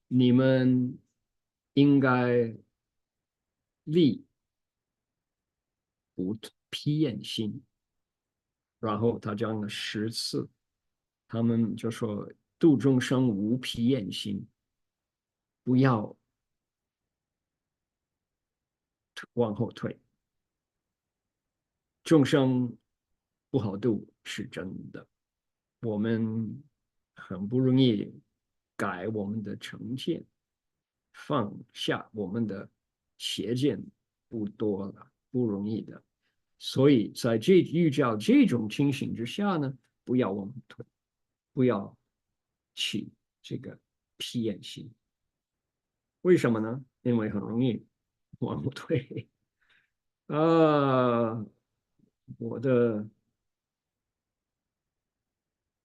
你们应该立不披厌心。然后他讲了10次，他们就说度众生无披厌心，不要往后退。众生不好度是真的，我们很不容易改我们的成见，放下我们的邪见，不多了，不容易的。所以在遇到这种情形之下呢，不要往后退，不要起这个披厌心。为什么呢？因为很容易往后退。我的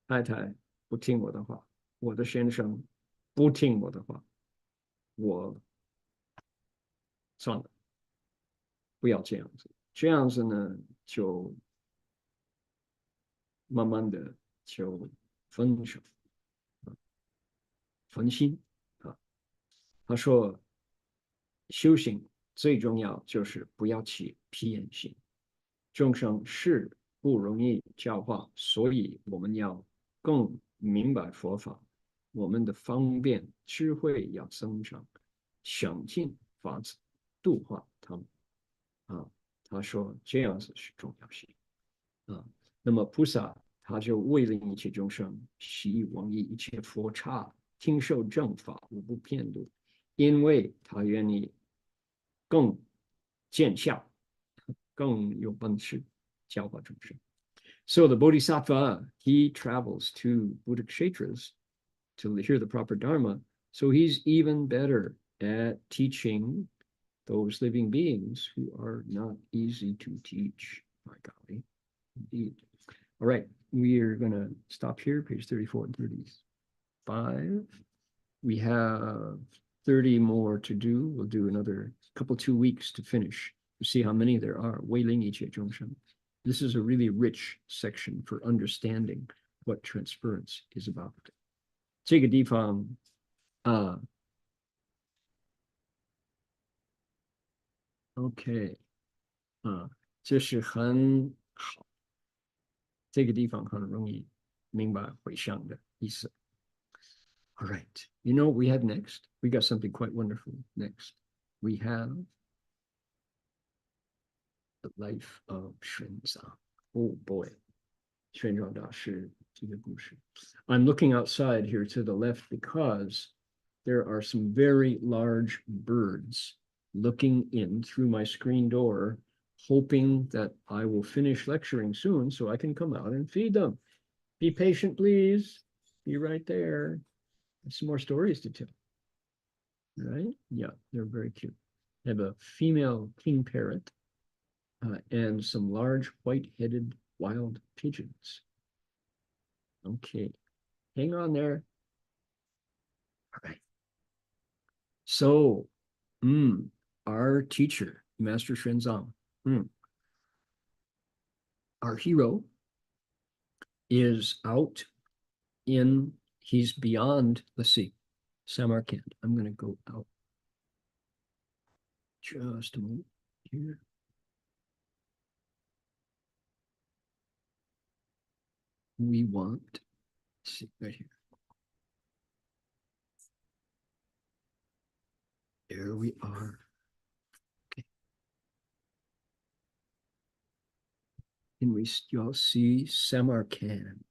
太太不听我的话，我的先生不听我的话，我算了，不要这样子。这样子呢，就慢慢的就分手、分心啊。他说，修行最重要就是不要起披厌心。众生是不容易教化，所以我们要更明白佛法，我们的方便智慧要增长，想尽法子度化他们啊。他说这样子是重要性啊。那么菩萨他就为了一切众生，悉往诣一切佛刹听受正法，无不骗度，因为他愿意更见效，更有本事教化众生。So the Bodhisattva, he travels to Buddha Kshetras to hear the proper Dharma. So he's even better at teaching those living beings who are not easy to teach. My golly, indeed. All right, we are going to stop here, page 34 and 35. We have 30 more to do. We'll do another couple, 2 weeks to finish. We'll see how many there are. This is a really rich section for understanding what transference is about. 这个地方OK 这是很好，这个地方很容易明白回向的意思。All right, you know what we have next? We got something quite wonderful next. We have the life of Xuanzang. Oh boy, Xuanzang Dashi, I'm looking outside here to the left because there are some very large birds looking in through my screen door, hoping that I will finish lecturing soon so I can come out and feed them. Be patient, please. Be right there. There's some more stories to tell. Right? Yeah, they're very cute. I have a female king parrot and some large white-headed wild pigeons. Okay, hang on there. All right. So, our teacher, Master Xuanzang, our hero, is out in, he's beyond, let's see, Samarkand. I'm going to go out just a moment here. We want, let's see, right here. There we are. Okay. And we still see Samarkand.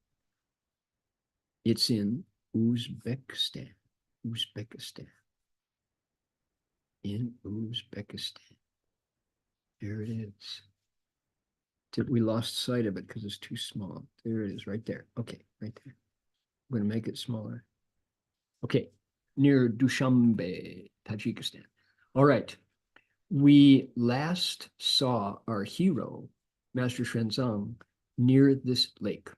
It's in Uzbekistan. In Uzbekistan. There it is. We lost sight of it because it's too small. There it is, right there. Okay, right there. I'm going to make it smaller. Okay, near Dushanbe, Tajikistan. All right. We last saw our hero, Master Xuanzang, near this lake.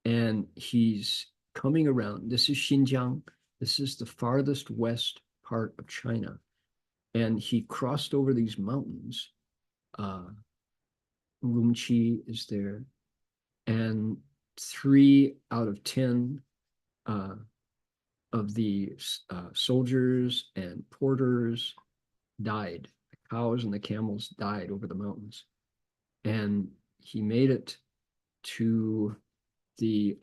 And he's coming around. This is Xinjiang. This is the farthest west part of China. And he crossed over these mountains. Urumqi is there. And 3 out of 10 of the soldiers and porters died. The cows and the camels died over the mountains. And he made it to the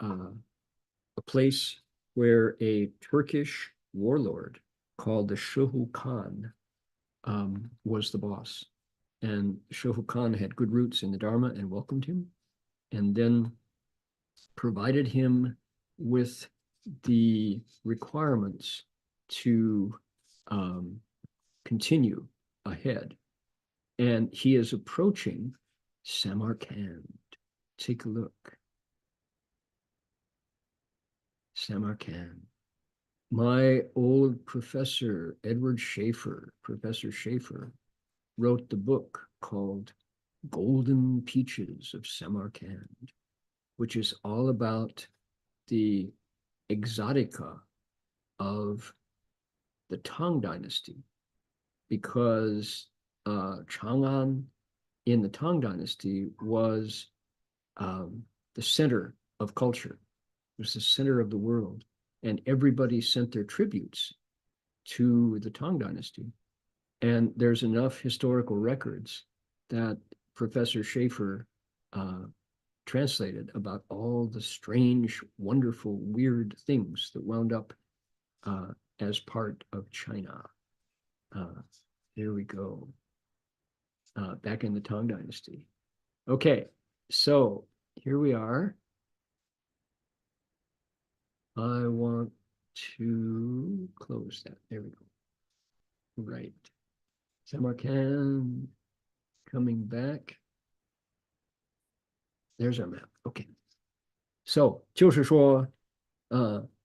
a place where a Turkish warlord called the Shehu Khan was the boss. And Shehu Khan had good roots in the Dharma and welcomed him, and then provided him with the requirements to continue ahead. And he is approaching Samarkand. Take a look. Samarkand. My old professor, Professor Schaefer, wrote the book called Golden Peaches of Samarkand, which is all about the exotica of the Tang Dynasty, because Chang'an in the Tang Dynasty was the center of culture. It was the center of the world, and everybody sent their tributes to the Tang Dynasty. And there's enough historical records that Professor Schaefer translated about all the strange, wonderful, weird things that wound up as part of China. Here we go. Back in the Tang Dynasty. Okay, so here we are. I want to close that. There we go. Right. Samarkand coming back. There's our map. Okay. So 就是说，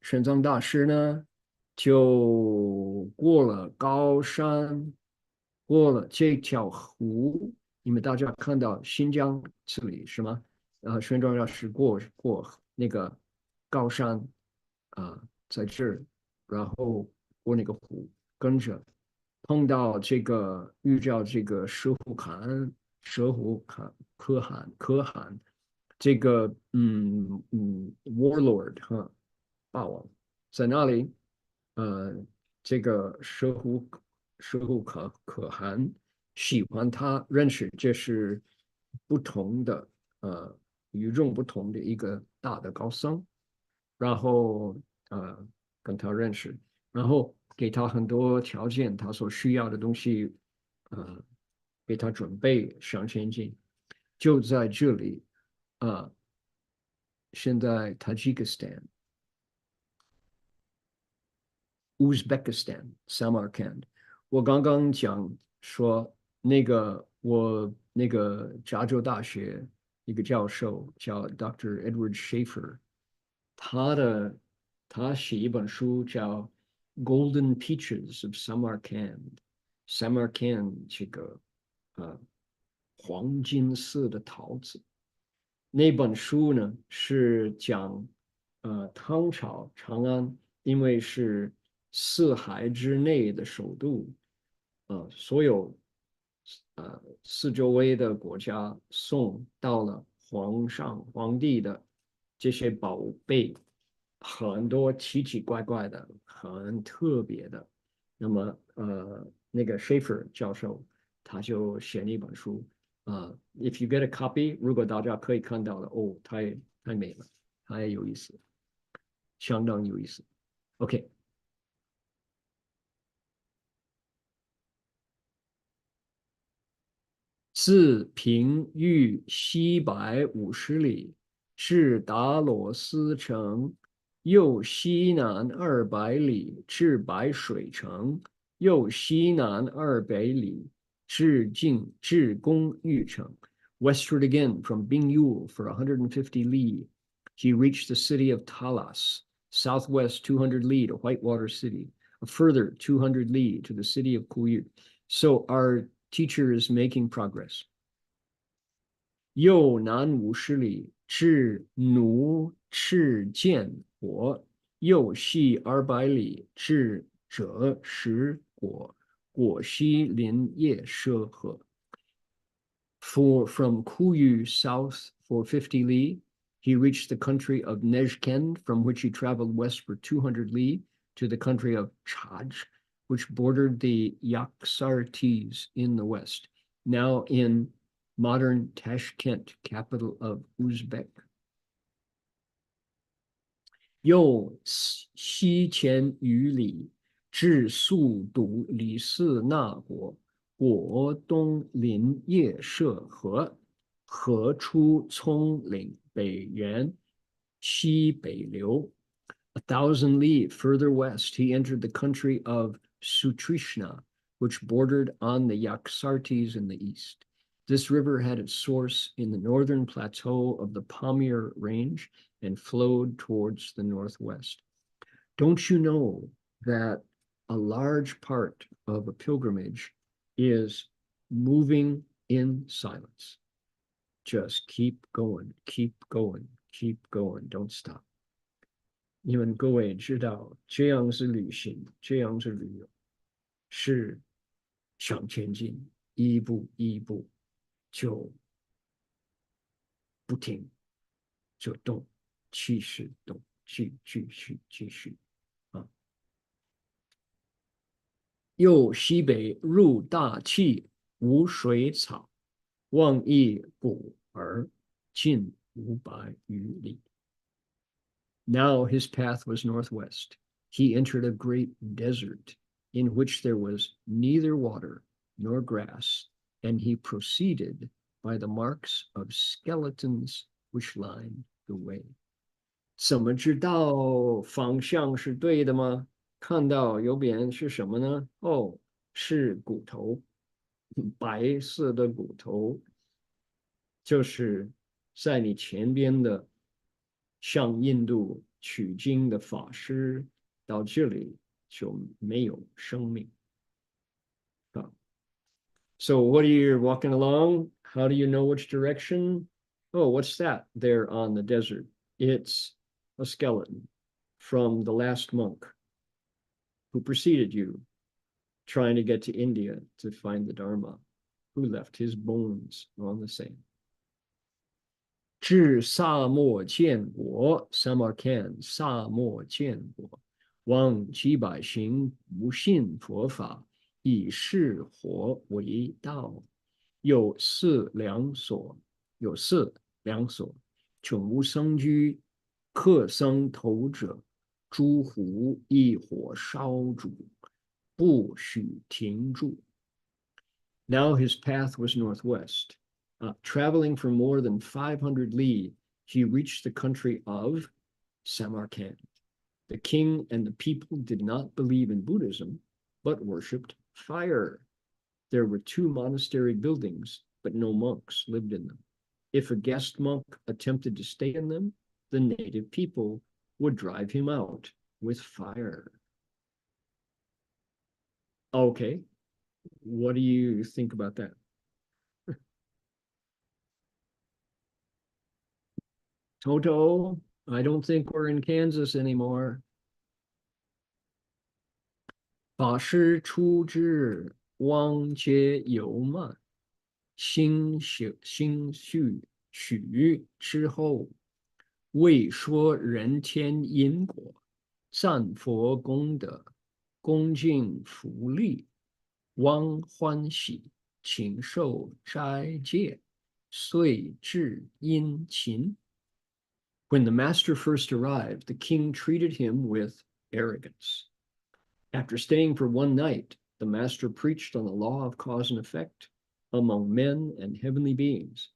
玄奘大师呢，就过了高山，过了这条湖，你们大家看到新疆这里是吗？玄奘大师过那个高山，在这儿，然后过那个湖，跟着碰到这个遇到这个可汗这个warlord 哈霸王在那里，这个可汗喜欢他，认识这是不同的与众不同的一个大的高僧，然后跟他认识，然后给他很多条件，他所需要的东西，给他准备上前进，就在这里，现在 Tajikistan、Uzbekistan、Samarkand，我刚刚讲说我那个加州大学一个教授叫 Dr. Edward Schaefer，他写一本书叫《Golden Peaches of Samarkand》，Samarkand 这个黄金色的桃子。那本书呢是讲唐朝长安，因为是四海之内的首都，所有四周围的国家送到了皇帝的这些宝贝，很多奇奇怪怪的，很特别的。那么那个 Schaefer 教授他就写了一本书。If you get a copy， 如果大家可以看到的，太美了，太有意思，相当有意思。OK，自平域西150里，至达罗斯城，又西南200里，至白水城，又西南200里，至公寓城。Westward again from Bingyul for 150 li, he reached the city of Talas, southwest 200 li to Whitewater City, a further 200 li to the city of Kuyu. So our teacher is making progress. 右南50里，至奴赤剑国；右西200里，至折石果西林叶舍河。From Kuyu south for 50 li, he reached the country of Nezhkend, from which he traveled west for 200 li to the country of Chaj, which bordered the Yaksartes in the west, now in modern Tashkent, capital of Uzbek. 又西前余里，至速睹李斯那国，国东临叶舍河，河出葱岭北沿，西北流。1,000 li further west, he entered the country of Sutrishna, which bordered on the Yaksartes in the east. This river had its source in the northern plateau of the Pamir Range and flowed towards the northwest. Don't you know that a large part of a pilgrimage is moving in silence? Just keep going, keep going, keep going, don't stop. 你们各位知道，这样是旅行，这样是旅游，是向前进，一步一步就不停，就动，继续动，继续啊！又西北入大气，无水草，望一古而近500余里。Now his path was northwest. He entered a great desert in which there was neither water nor grass, and he proceeded by the marks of skeletons which lined the way. 怎么知道方向是对的吗？看到右边是什么呢？哦，是骨头，白色的骨头，就是在你前边的，像印度取经的法师到这里就没有生命啊。So what are you walking along? How do you know which direction? Oh, what's that there on the desert? It's a skeleton from the last monk who preceded you, trying to get to India to find the Dharma, who left his bones on the sand. 至萨漠见我 Samarkand 萨漠见我，望几百行不信佛法，以是火为道。有四两所，穷无僧居，客僧头者，诸胡一火烧煮，不许停住。Now his path was northwest. Traveling for more than 500 li, he reached the country of Samarkand. The king and the people did not believe in Buddhism, but worshipped fire. There were 2 monastery buildings, but no monks lived in them. If a guest monk attempted to stay in them, the native people would drive him out with fire. Okay, what do you think about that? Toto, I don't think we're in Kansas anymore. 法师出之，汪皆由慢，心绪许之后，未说人天因果，赞佛功德，恭敬福利，汪欢喜，请受斋戒，遂至殷勤。When the master first arrived, the king treated him with arrogance. After staying for one night, the master preached on the law of cause and effect among men and heavenly beings,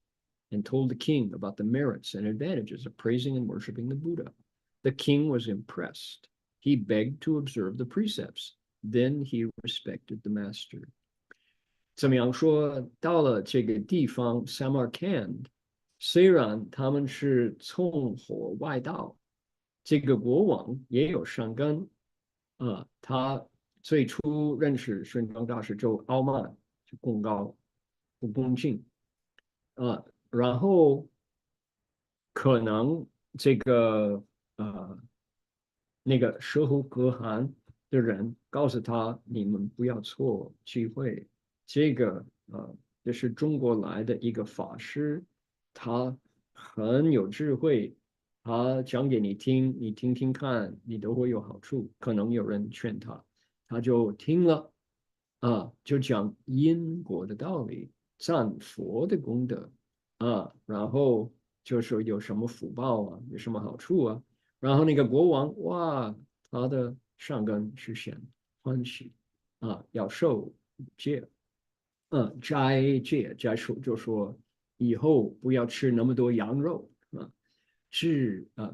and told the king about the merits and advantages of praising and worshiping the Buddha. The king was impressed. He begged to observe the precepts. Then he respected the master. 怎么样说，到了这个地方 Samarkand，虽然他们是从火外道，这个国王也有善根他最初认识玄奘大师就傲慢，就功高不恭敬然后可能这个那个舌头隔寒的人告诉他，你们不要错机会，这个这是中国来的一个法师，他很有智慧，他讲给你听，你听听看，你都会有好处。可能有人劝他，他就听了就讲因果的道理，赞佛的功德然后就说有什么福报有什么好处然后那个国王哇，他的善根实现欢喜要受戒斋戒斋术就说以后不要吃那么多羊肉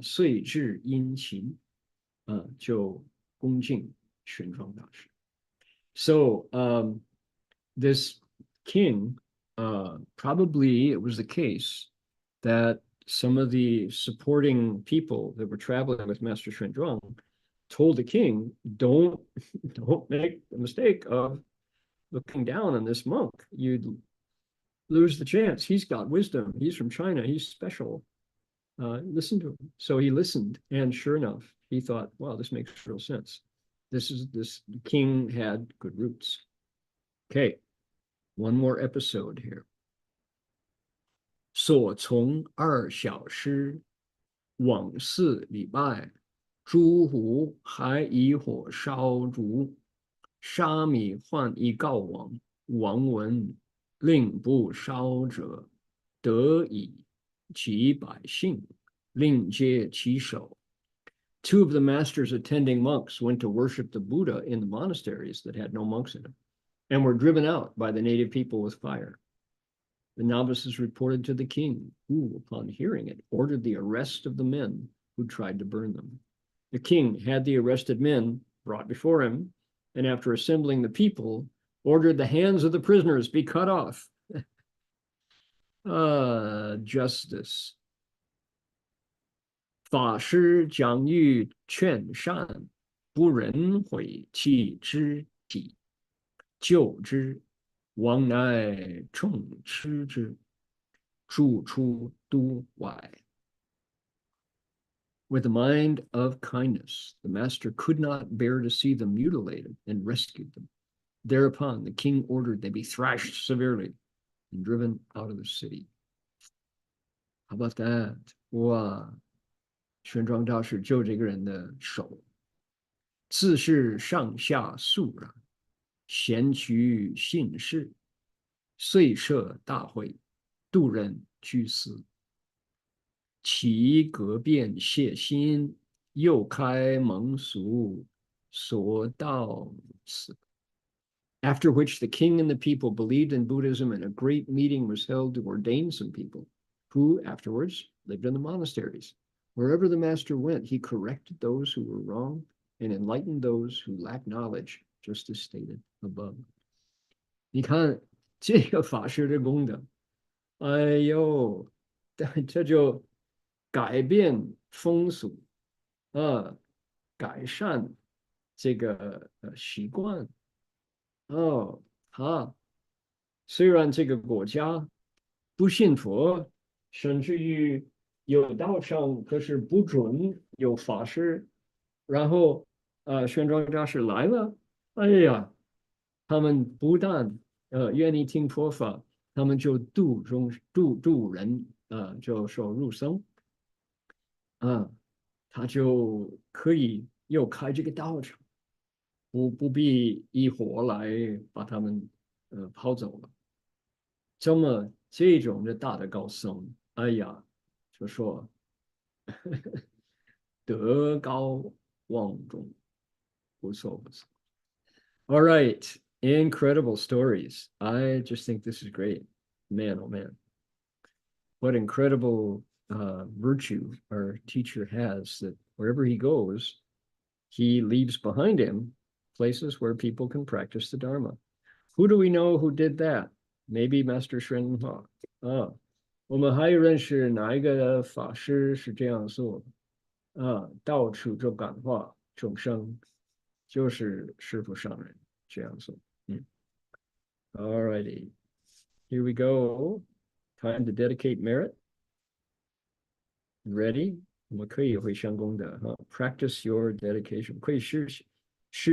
遂至殷勤就恭敬玄奘大师。So this king probably it was the case that some of the supporting people that were traveling with Master Xuanzang told the king, don't make the mistake of looking down on this monk. You'd lose the chance. He's got wisdom. He's from China. He's special. Listen to him. So he listened, and sure enough, he thought, wow, this makes real sense. This king had good roots. Okay, one more episode here. 所从2小时，往4礼拜，诸胡还以火烧烛，沙弥唤一告王，王闻令不烧者，得以及百姓，令皆其手。2 of the master's attending monks went to worship the Buddha in the monasteries that had no monks in them, and were driven out by the native people with fire. The novices reported to the king, who, upon hearing it, ordered the arrest of the men who tried to burn them. The king had the arrested men brought before him, and after assembling the people, ordered the hands of the prisoners be cut off. Justice. 法师讲欲劝善，不忍毁弃之体，救之，往乃重吃之，住出都外。With a mind of kindness, the master could not bear to see them mutilated and rescued them. Thereupon, the king ordered they be thrashed severely and driven out of the city. How about that? 哇，玄奘大师救这个人的手，自是上下肃然，贤取信士，遂设大会，度人居士。其革变谢心，又开蒙俗，所道此。After which the king and the people believed in Buddhism, and a great meeting was held to ordain some people, who afterwards lived in the monasteries. Wherever the master went, he corrected those who were wrong and enlightened those who lacked knowledge, just as stated above. 你看这个法师的功德，哎呦，这就改变风俗啊，改善这个习惯。哦，虽然这个国家不信佛，甚至于有道场，可是不准有法师。然后玄奘大师来了，哎呀，他们不但愿意听佛法，他们就度人就说入僧他就可以又开这个道场。不必一火来把他们抛走了。这种的大的高僧，哎呀，就说德高望重，不错不错。All right, incredible stories. I just think this is great. Man, oh man. What incredible virtue our teacher has, that wherever he goes, he leaves behind him places where people can practice the Dharma. Who do we know who did that? Maybe Master Xuanzang. 我们还有认识哪一个法师是这样做到处就感化众生，就是师父上人这样做。Alrighty, here we go. Time to dedicate merit. Ready? 我们可以会相功的practice your dedication. 可以实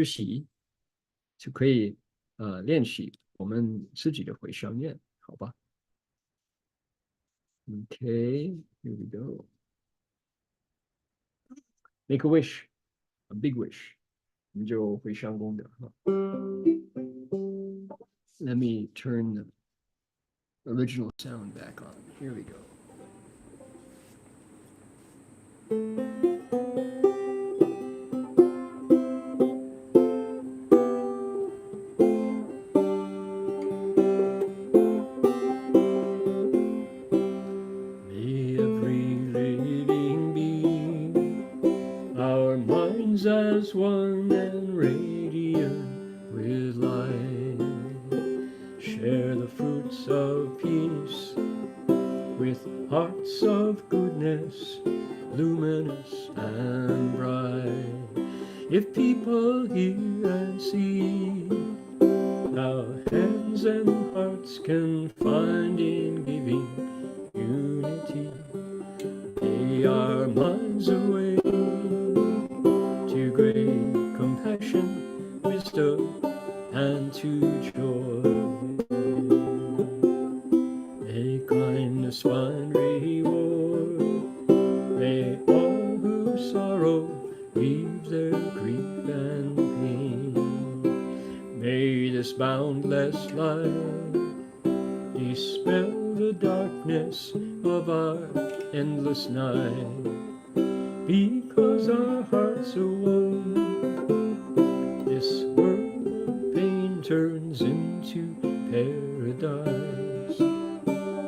习就可以练习我们自己的回向念，好吧 ？Okay, here we go. Make a wish, a big wish. 我们就回向功德Let me turn the original sound back on. Here we go. As one and radiant with light, share the fruits of peace with hearts of goodness, luminous and bright. If people hear and see how hands and hearts can find in giving unity, they are minds away to great compassion, wisdom, and to joy. May kindness find reward. May all who sorrow leave their grief and pain. May this boundless light dispel the darkness of our endless night. Because our hearts are one, this world of pain turns into paradise.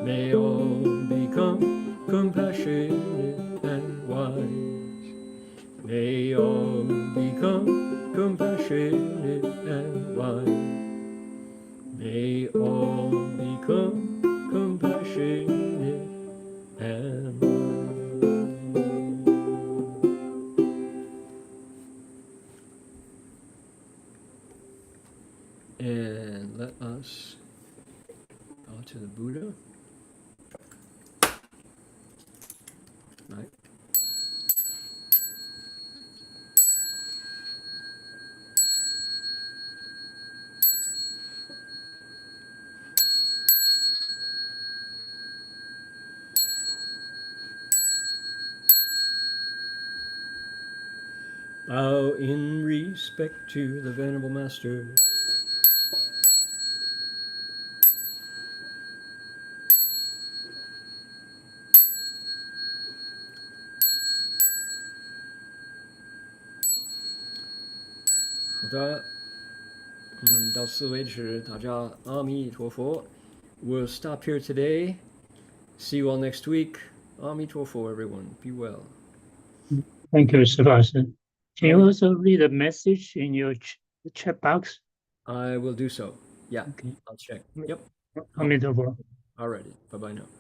May all become compassionate and wise. compassionate and wise. May all become compassionate and wise. And let us bow to the Buddha. Right. Bow in respect to the Venerable Master.好的，我们到此为止，大家阿弥陀佛。We'll stop here today. See you all next week. 阿弥陀佛, everyone. Be well. Thank you, 石法师. Can you also read a message in your chat box? I will do so. Yeah, Okay. I'll check. Yep. 阿弥陀佛. Alrighty. Bye-bye now.